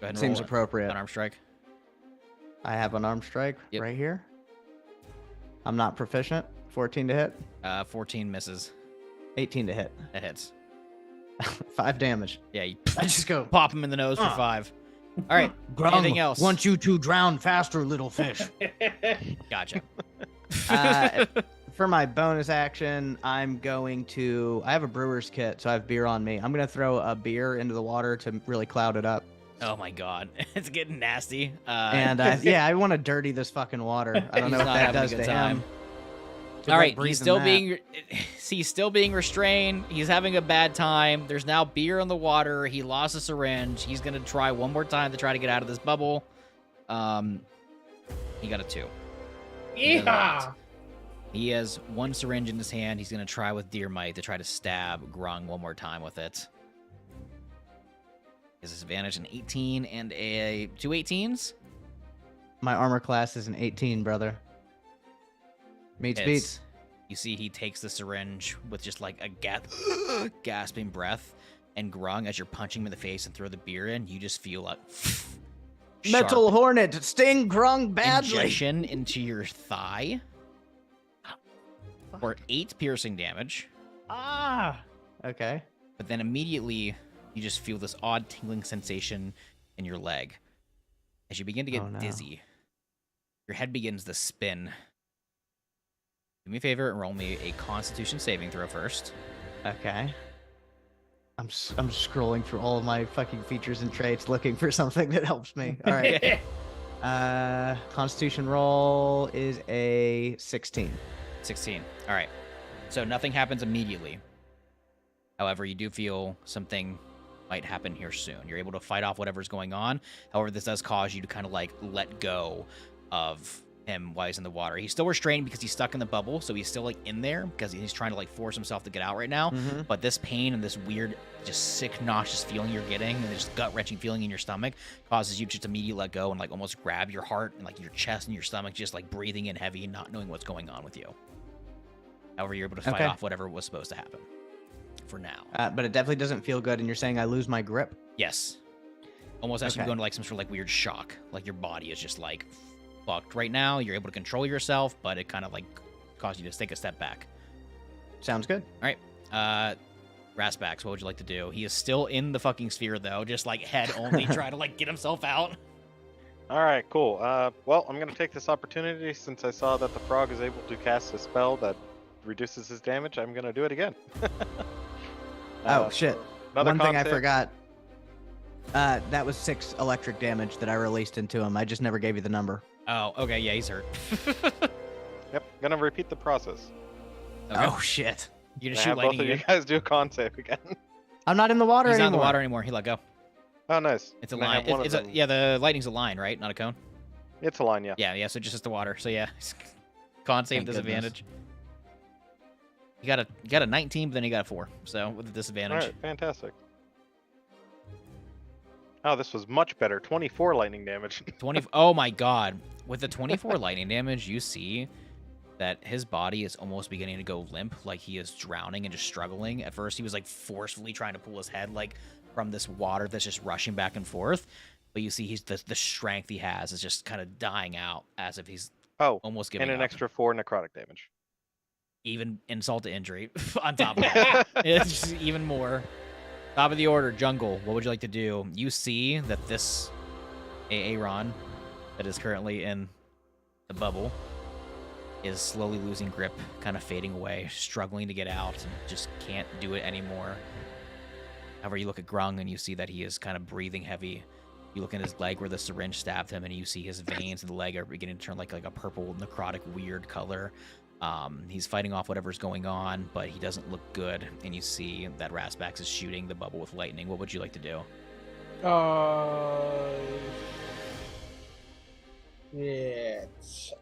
Go ahead and Seems roll appropriate. an arm strike. I have an arm strike Yep. right here. I'm not proficient. 14 to hit. 14 misses. 18 to hit. That hits. 5 damage. Yeah, you I just go. pop him in the nose for 5. All right. Anything else? Want you to drown faster, little fish. Gotcha. For my bonus action, I'm going to. I have a brewer's kit, so I have beer on me. I'm going to throw a beer into the water to really cloud it up. Oh my god, it's getting nasty. And yeah, I want to dirty this fucking water. I don't know He's what not that having a does good to time. him. All right, breathing he's still that. he's still being restrained. He's having a bad time. There's now beer in the water. He lost a syringe. He's gonna try one more time to try to get out of this bubble. He got a 2. Yeah. He has 1 syringe in his hand. He's gonna try with Deer Might to try to stab Grung one more time with it. His disadvantage an 18 and a 2 18s. My armor class is an 18, brother. Meets beats. You see, he takes the syringe with just like a gasping breath, and Grung, as you're punching him in the face and throw the beer in, you just feel like Metal Hornet, sting Grung badly. injection into your thigh for 8 piercing damage. Ah. Okay. But then immediately, you just feel this odd tingling sensation in your leg. As you begin to get Oh, no. dizzy, your head begins to spin. Do me a favor and roll me a Constitution saving throw first. Okay. I'm scrolling through all of my fucking features and traits looking for something that helps me. All right. Constitution roll is a 16. 16. All right. So nothing happens immediately. However, you do feel something might happen here soon. You're able to fight off whatever's going on. However, this does cause you to kind of like let go of him while he's in the water. He's still restrained because he's stuck in the bubble, so he's still like in there because he's trying to like force himself to get out right now. Mm-hmm. But this pain and this weird, just sick, nauseous feeling you're getting, and this gut-wrenching feeling in your stomach causes you to just immediately let go and like almost grab your heart and like your chest and your stomach, just like breathing in heavy, not knowing what's going on with you. However, you're able to fight Okay. off whatever was supposed to happen. For now. But it definitely doesn't feel good, and you're saying I lose my grip? Yes. Almost as you Okay. go into like some sort of like weird shock. Like your body is just like fucked right now. You're able to control yourself, but it kind of like caused you to take a step back. Sounds good. All right. Raspax, what would you like to do? He is still in the fucking sphere though, just like head only, trying to like get himself out. All right, cool. Well, I'm gonna take this opportunity since I saw that the frog is able to cast a spell that reduces his damage. I'm gonna do it again. Oh, shit. Another One thing I concept. forgot. That was 6 electric damage that I released into him. I just never gave you the number. Oh, okay, yeah, he's hurt. Yep, gonna repeat the process. Okay. Oh shit! You Can just I shoot have both lightning of you again. guys do a con save again? I'm not in the water He's not anymore. in the water anymore. He let go. Oh, nice. It's a Can I line. have one It's of a, them? yeah, the lightning's a line, right? Not a cone. It's a line, yeah. Yeah. So just the water. So yeah, con save Thank disadvantage. You got a 19, but then you got a 4. So with a All disadvantage. right, fantastic. Oh, this was much better. 24 lightning damage. 20. Oh my god! With the 24 lightning damage, you see that his body is almost beginning to go limp, like he is drowning and just struggling. At first, he was like forcefully trying to pull his head like from this water that's just rushing back and forth. But you see, he's the strength he has is just kind of dying out, as if he's Oh, almost giving and an up. extra 4 necrotic damage. Even insult to injury on top of that. It's just even more. Top of the order, Jungle. What would you like to do? You see that this Aal'Teron that is currently in the bubble is slowly losing grip, kind of fading away, struggling to get out, and just can't do it anymore. However, you look at Grung and you see that he is kind of breathing heavy. You look at his leg where the syringe stabbed him, and you see his veins in the leg are beginning to turn like a purple, necrotic, weird color. He's fighting off whatever's going on, but he doesn't look good. And you see that Rasbax is shooting the bubble with lightning. What would you like to do? It's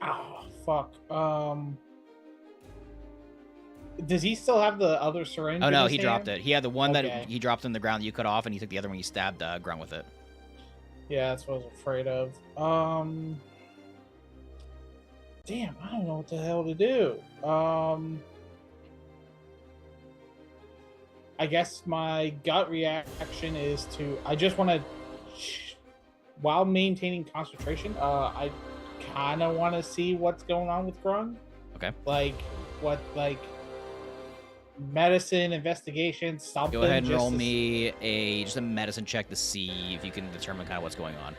oh fuck. Does he still have the other syringe? Oh in no, his he dropped hand? it. He had the one Okay. that he dropped in the ground that you cut off, and he took the other one. He stabbed Grunt with it. Yeah, that's what I was afraid of. Damn, I don't know what the hell to do. I guess my gut reaction is I just want to, while maintaining concentration, I kind of want to see what's going on with Grung. Okay. Like, medicine, investigation, something. Go ahead and just roll to- me just a medicine check to see if you can determine kind of what's going on.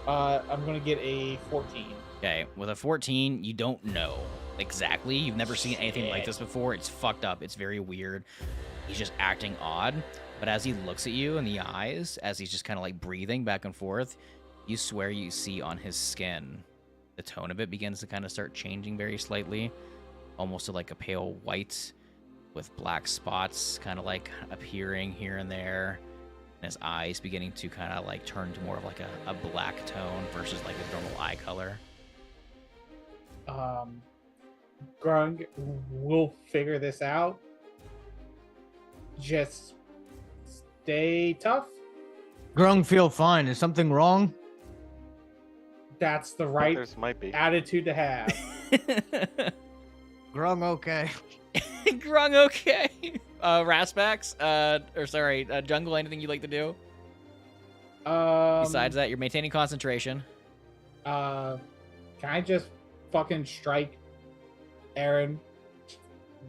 I'm going to get a 14. Okay, with a 14, you don't know exactly. You've never seen anything like Shit. this before. It's fucked up. It's very weird. He's just acting odd. But as he looks at you in the eyes, as he's just kind of like breathing back and forth, you swear you see on his skin, the tone of it begins to kind of start changing very slightly, almost to like a pale white with black spots kind of like appearing here and there. And his eyes beginning to kind of like turn to more of like a black tone versus like a normal eye color. Grung will figure this out. Just stay tough. Grung feel fine. Is something wrong? That's the right There's might be. attitude to have. Grung okay. Grung, okay. Rasbax, Jungle, anything you'd like to do? Besides that, you're maintaining concentration. Can I just fucking strike Aaron?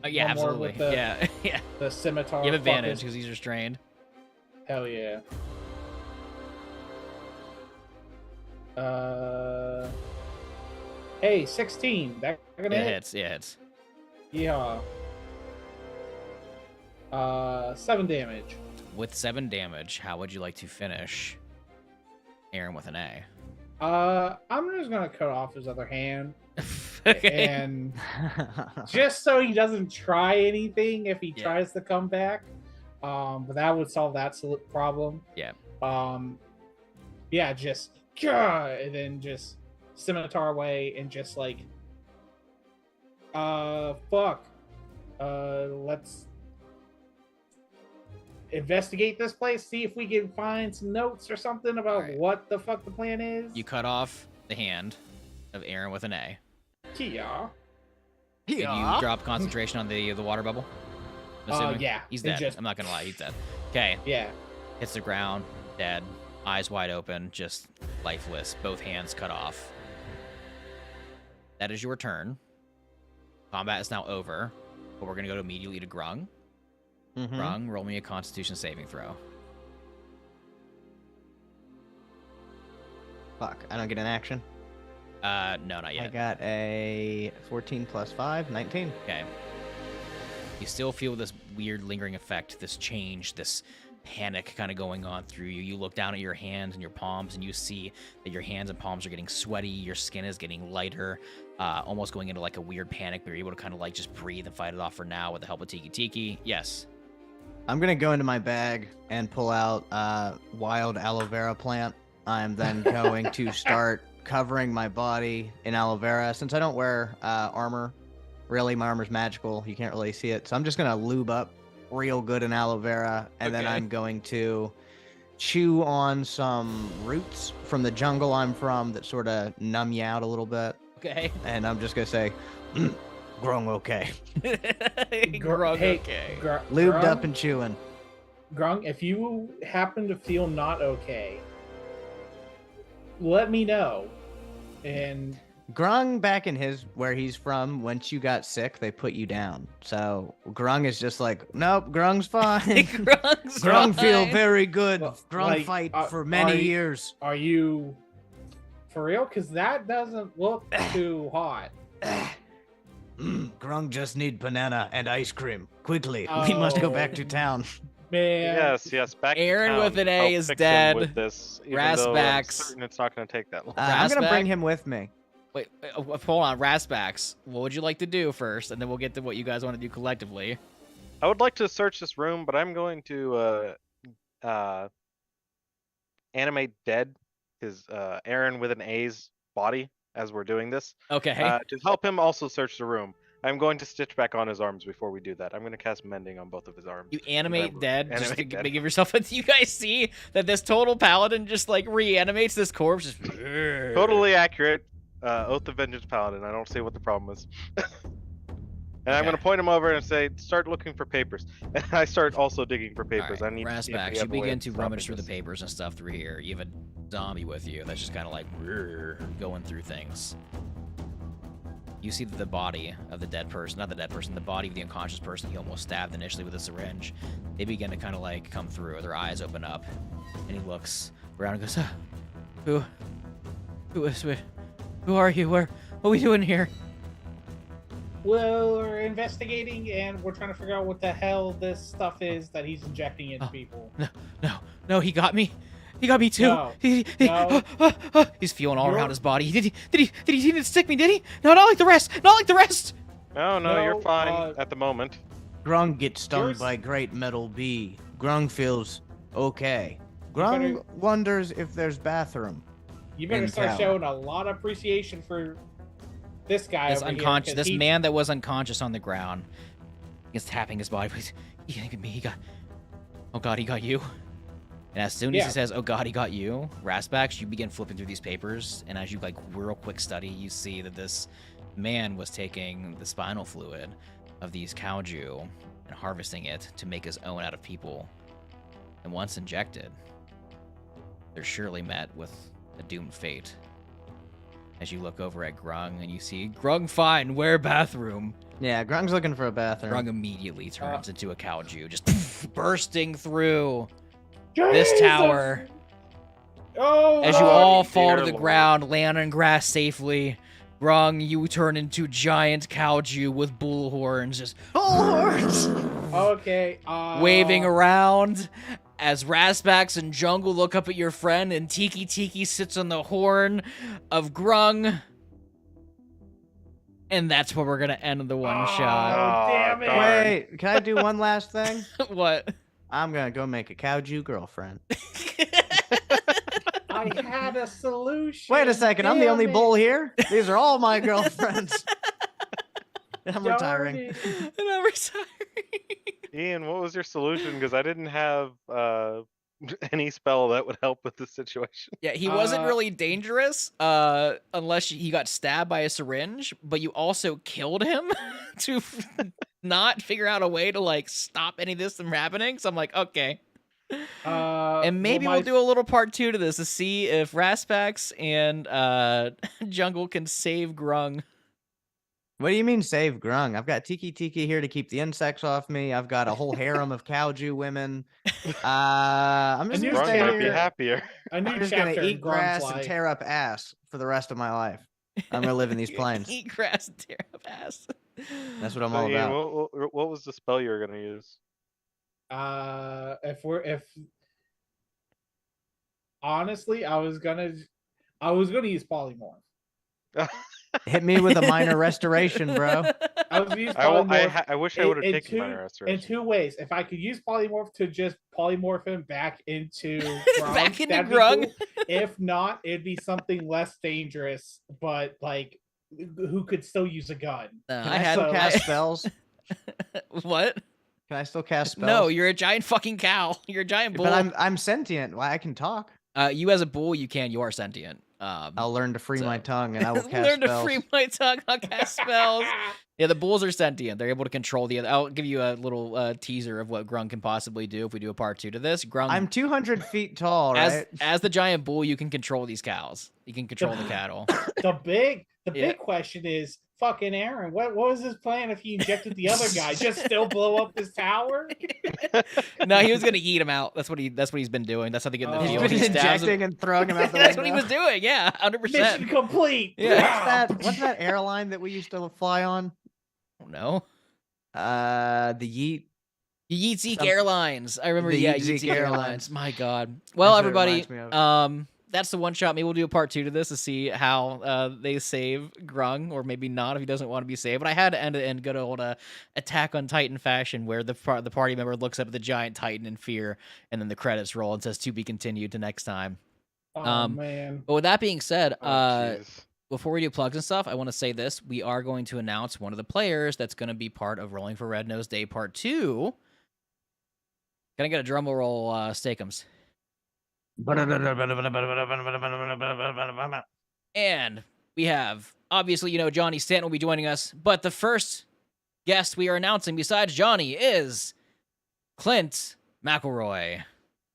Yeah, One more absolutely. with the- Yeah, yeah. The scimitar. You have advantage fucking- because he's restrained. Hell yeah. Hey, 16. That gonna Yeah, it hit? hits. Yeah, it hits. Yeah. 7 damage. With 7 damage, how would you like to finish Aaron with an A? I'm just gonna cut off his other hand, Okay. and just so he doesn't try anything if he Yeah. tries to come back. But that would solve that problem. Yeah. Yeah, just and then just scimitar away and just like, fuck. Let's investigate this place, see if we can find some notes or something about Alright. what the fuck the plan is. You cut off the hand of Aaron with an A. Yeah. Did you drop concentration on the water bubble? I'm assuming? Yeah. He's it dead. just- I'm not gonna lie, he's dead. Okay. Yeah. Hits the ground, dead, eyes wide open, just lifeless, both hands cut off. That is your turn. Combat is now over, but we're gonna go immediately to Grung. Mhm. Grung, roll me a Constitution saving throw. Fuck, I don't get an action. No, not I yet. got a 14 plus 5, 19. Okay. You still feel this weird lingering effect, this change, this panic kind of going on through you. You look down at your hands and your palms, and you see that your hands and palms are getting sweaty. Your skin is getting lighter, almost going into like a weird panic, but you're able to kind of like just breathe and fight it off for now with the help of Tiki Tiki. Yes. I'm gonna go into my bag and pull out wild aloe vera plant. I'm then going to start covering my body in aloe vera. Since I don't wear armor, really, my armor's magical. You can't really see it. So I'm just gonna lube up real good in aloe vera, and then I'm going to chew on some roots from the jungle I'm from that sort of numb you out a little bit. Okay. And I'm just gonna say, Grung okay. Grung, Hey, okay. Lubed Grung, up and chewing. Grung, if you happen to feel not okay, let me know. And Grung, back in where he's from, once you got sick, they put you down. So Grung is just like, nope, Grung's fine. Grung feel fine. very good. Well, Grung like, fight for many years. are you for real? Because that doesn't look too hot. Grung just need banana and ice cream. Quickly, we must go back to town. Man. Yes. Back to Aaron town. with an A I'll is fix him dead. With this, even though I'm Rasbacks. certain it's not going to take that long. I'm gonna Rasback? bring him with me. Wait, hold on. Rasbacks, what would you like to do first? And then we'll get to what you guys want to do collectively. I would like to search this room, but I'm going to animate dead his Aaron with an A's body as we're doing this. Okay. To help him also search the room. I'm going to stitch back on his arms before we do that. I'm going to cast mending on both of his arms. You animate dead just to Animate dead. give yourself a... You guys see that this total paladin just like reanimates this corpse? Just... Totally accurate. Oath of Vengeance Paladin. I don't see what the problem is. And I'm going to point him over and say, start looking for papers. And I start also digging for papers. Right. I need to see if we Rasbacks, you have a way begin of to stopping rummage through the this. papers and stuff through here. You have a zombie with you that's just kind of like going through things. You see that the body of the dead person, not the dead person, the body of the unconscious person he almost stabbed initially with a syringe, they begin to kind of like come through. Their eyes open up, and he looks around and goes, who are you? What are we doing here? Well, we're investigating and we're trying to figure out what the hell this stuff is that he's injecting into people. No, he got me. He got me too. No, No. no. He's feeling all You're- around his body. Did he didn't stick me? Did he? No, not like the rest. Not like the rest. No, No, you're fine at the moment. Grung gets stung Yours- by great metal bee. Grung feels okay. better- Grung wonders if there's bathroom. You better in start town. showing a lot of appreciation for this guy This over here, unconscious, 'cause this he- man that was unconscious on the ground, he's tapping his body. He look at me. He got. Oh God, he got you. And as soon as Yeah. he says, "Oh God, he got you," Rasbacks, you begin flipping through these papers, and as you like real quick study, you see that this man was taking the spinal fluid of these Kaiju and harvesting it to make his own out of people. And once injected, they're surely met with a doomed fate. As you look over at Grung and you see Grung, fine, where bathroom? Yeah, Grung's looking for a bathroom. Grung immediately turns into a Kaiju, just bursting through this Jesus! tower. Oh, As you Oh, all dear fall to the Lord. ground, land on grass safely, Grung, you turn into giant Kaiju with bull horns, just Okay. waving around. As Rasbacks and Jungle look up at your friend, and Tiki Tiki sits on the horn of Grung. And that's where we're gonna end the one shot. Oh, damn it. darn. Wait, can I do one last thing? What? I'm gonna go make a Kaiju girlfriend. I had a solution. Wait a second, I'm the Damn only it. bull here? These are all my girlfriends. I'm Darn retiring. it. And I'm retiring. Ian, what was your solution? Because I didn't have any spell that would help with this situation. Yeah, he wasn't Uh, really dangerous, unless he got stabbed by a syringe, but you also killed him to not figure out a way to, like, stop any of this from happening. So I'm like, okay. And maybe well, we'll do a little part 2 to this to see if Rasbacks and Jungle can save Grung. What do you mean save Grung? I've got Tiki Tiki here to keep the insects off me. I've got a whole harem of Kaiju women. I'm just A new gonna Grung stay might here. be happier. a new I'm just chapter gonna in eat Grung's grass and life. tear up ass for the rest of my life. I'm gonna live in these plains. Eat grass and tear up ass. That's what I'm So, all Ian, about. what was the spell you were going to use? If honestly, I was gonna use polymorph. Hit me with a minor restoration, bro. I was gonna use polymorph. I wish I would have taken minor in restoration. 2 ways. If I could use polymorph to just polymorph him back into Grung, Back into that'd be Grung. cool. If not, it'd be something less dangerous, but like who could still use a gun. Can I still cast spells? What? Can I still cast spells? No, you're a giant fucking cow. You're a giant bull. But I'm sentient. Well, I can talk. You as a bull, you can. You are sentient. I'll learn to free my tongue, and I will cast learn spells. to free my tongue. I'll cast spells. Yeah, the bulls are sentient. They're able to control the other. I'll give you a little teaser of what Grung can possibly do if we do a part 2 to this. Grung, I'm 200 feet tall, right? as the giant bull, you can control these cows. You can control the cattle. The big question is, fucking Aaron, what was his plan if he injected the other guy? Just still blow up his tower? No, he was gonna eat him out. That's what he's been doing. That's how they get in the field. He's been injecting and throwing him out the That's window. what he was doing. Yeah, 100%. Mission complete. Yeah. What's that airline that we used to fly on? No. The Yeet. Yeet Airlines. I remember. The Yeah, Yeet Yeet Airlines. Airlines. My God. Well, That's what it everybody. reminds me of. That's the one shot. Maybe we'll do a part 2 to this to see how they save Grung, or maybe not if he doesn't want to be saved. But I had to end it in good old Attack on Titan fashion, where the party member looks up at the giant Titan in fear, and then the credits roll and says "to be continued" to next time. Oh man. But with that being said, jeez. before we do plugs and stuff, I want to say this: we are going to announce one of the players that's going to be part of Rolling for Red Nose Day Part 2. Can I get a drum roll, Steakums? And we have, obviously, Johnny Stanton will be joining us, but the first guest we are announcing besides Johnny is Clint McElroy.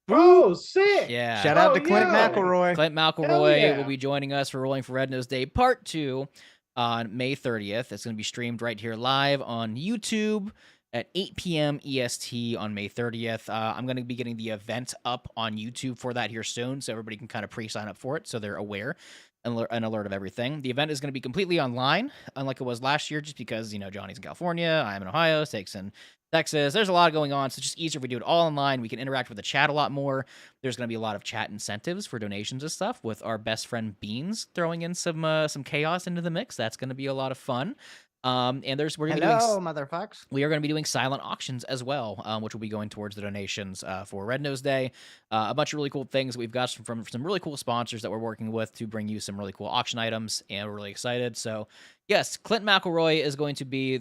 Oh, sick. Yeah. Shout out to Clint yeah. McElroy. Clint Hell McElroy yeah. will be joining us for Rolling for Red Nose Day Part 2 on May 30th. It's going to be streamed right here live on YouTube at 8 p.m. EST on May 30th. I'm going to be getting the event up on YouTube for that here soon, so everybody can kind of pre-sign up for it so they're aware and alert of everything. The event is going to be completely online, unlike it was last year, just because, Johnny's in California, I'm in Ohio, Steak's in Texas. There's a lot going on, so it's just easier if we do it all online. We can interact with the chat a lot more. There's going to be a lot of chat incentives for donations and stuff, with our best friend Beans throwing in some chaos into the mix. That's going to be a lot of fun. And we're going to be doing motherfucks. We are going to be doing silent auctions as well, which will be going towards the donations for Red Nose Day. A bunch of really cool things we've got from some really cool sponsors that we're working with to bring you some really cool auction items, and we're really excited. So, yes, Clint McElroy is going to be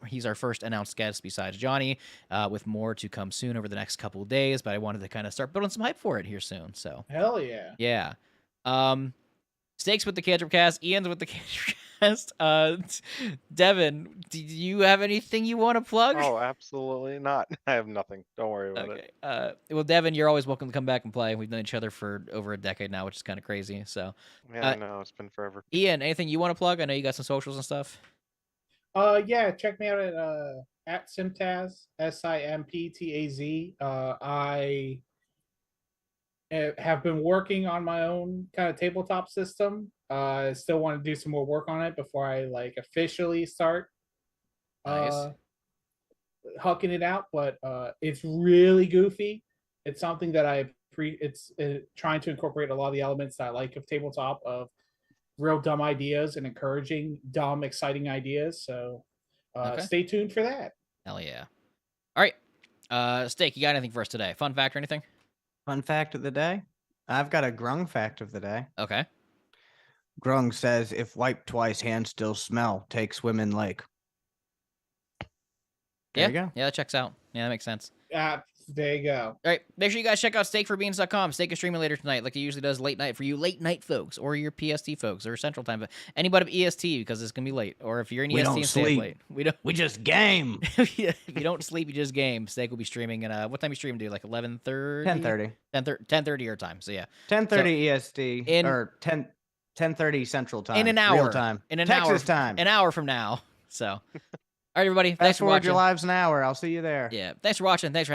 he's our first announced guest besides Johnny, with more to come soon over the next couple of days. But I wanted to kind of start building some hype for it here soon. So, Hell yeah. yeah. Steaks with the Cantrip Cast, Ian's with the Cantrip Cast. Devin, do you have anything you want to plug? Oh, absolutely not. I have nothing. Don't worry about it. Well, Devin, you're always welcome to come back and play. We've known each other for over a decade now, which is kind of crazy. So, Yeah, I know. It's been forever. Ian, anything you want to plug? I know you got some socials and stuff. Yeah, check me out at Simtaz, SIMPTAZ. I have been working on my own kind of tabletop system. I still want to do some more work on it before I officially start Nice. hucking it out. But it's really goofy. It's something that it's trying to incorporate a lot of the elements that I like of tabletop, of real dumb ideas and encouraging dumb, exciting ideas. So Okay. stay tuned for that. Hell yeah. All right. Steak, you got anything for us today? Fun fact or anything? Fun fact of the day. I've got a Grung fact of the day. Okay. Grung says, if wiped twice, hands still smell. Take swim in lake. There you go. Yeah, that checks out. Yeah, that makes sense. There you go. All right, make sure you guys check out steakforbeans.com. Steak is streaming later tonight, like it usually does late night for you late night folks, or your PST folks, or Central Time. But anybody but EST, because it's gonna be late. Or if you're in We EST don't and stay up sleep. late, We just game. if you don't sleep, you just game. Steak will be streaming at what time you stream? Do like 11:30, 10:30. 10:30 your time. So yeah, 10:30 EST in- or 10:30 Central Time. in an hour, Real time. in an Texas hour, time. an hour from now. So, all right, everybody, thanks Fast for forward watching. your lives an hour. I'll see you there. Yeah, thanks for watching. Thanks for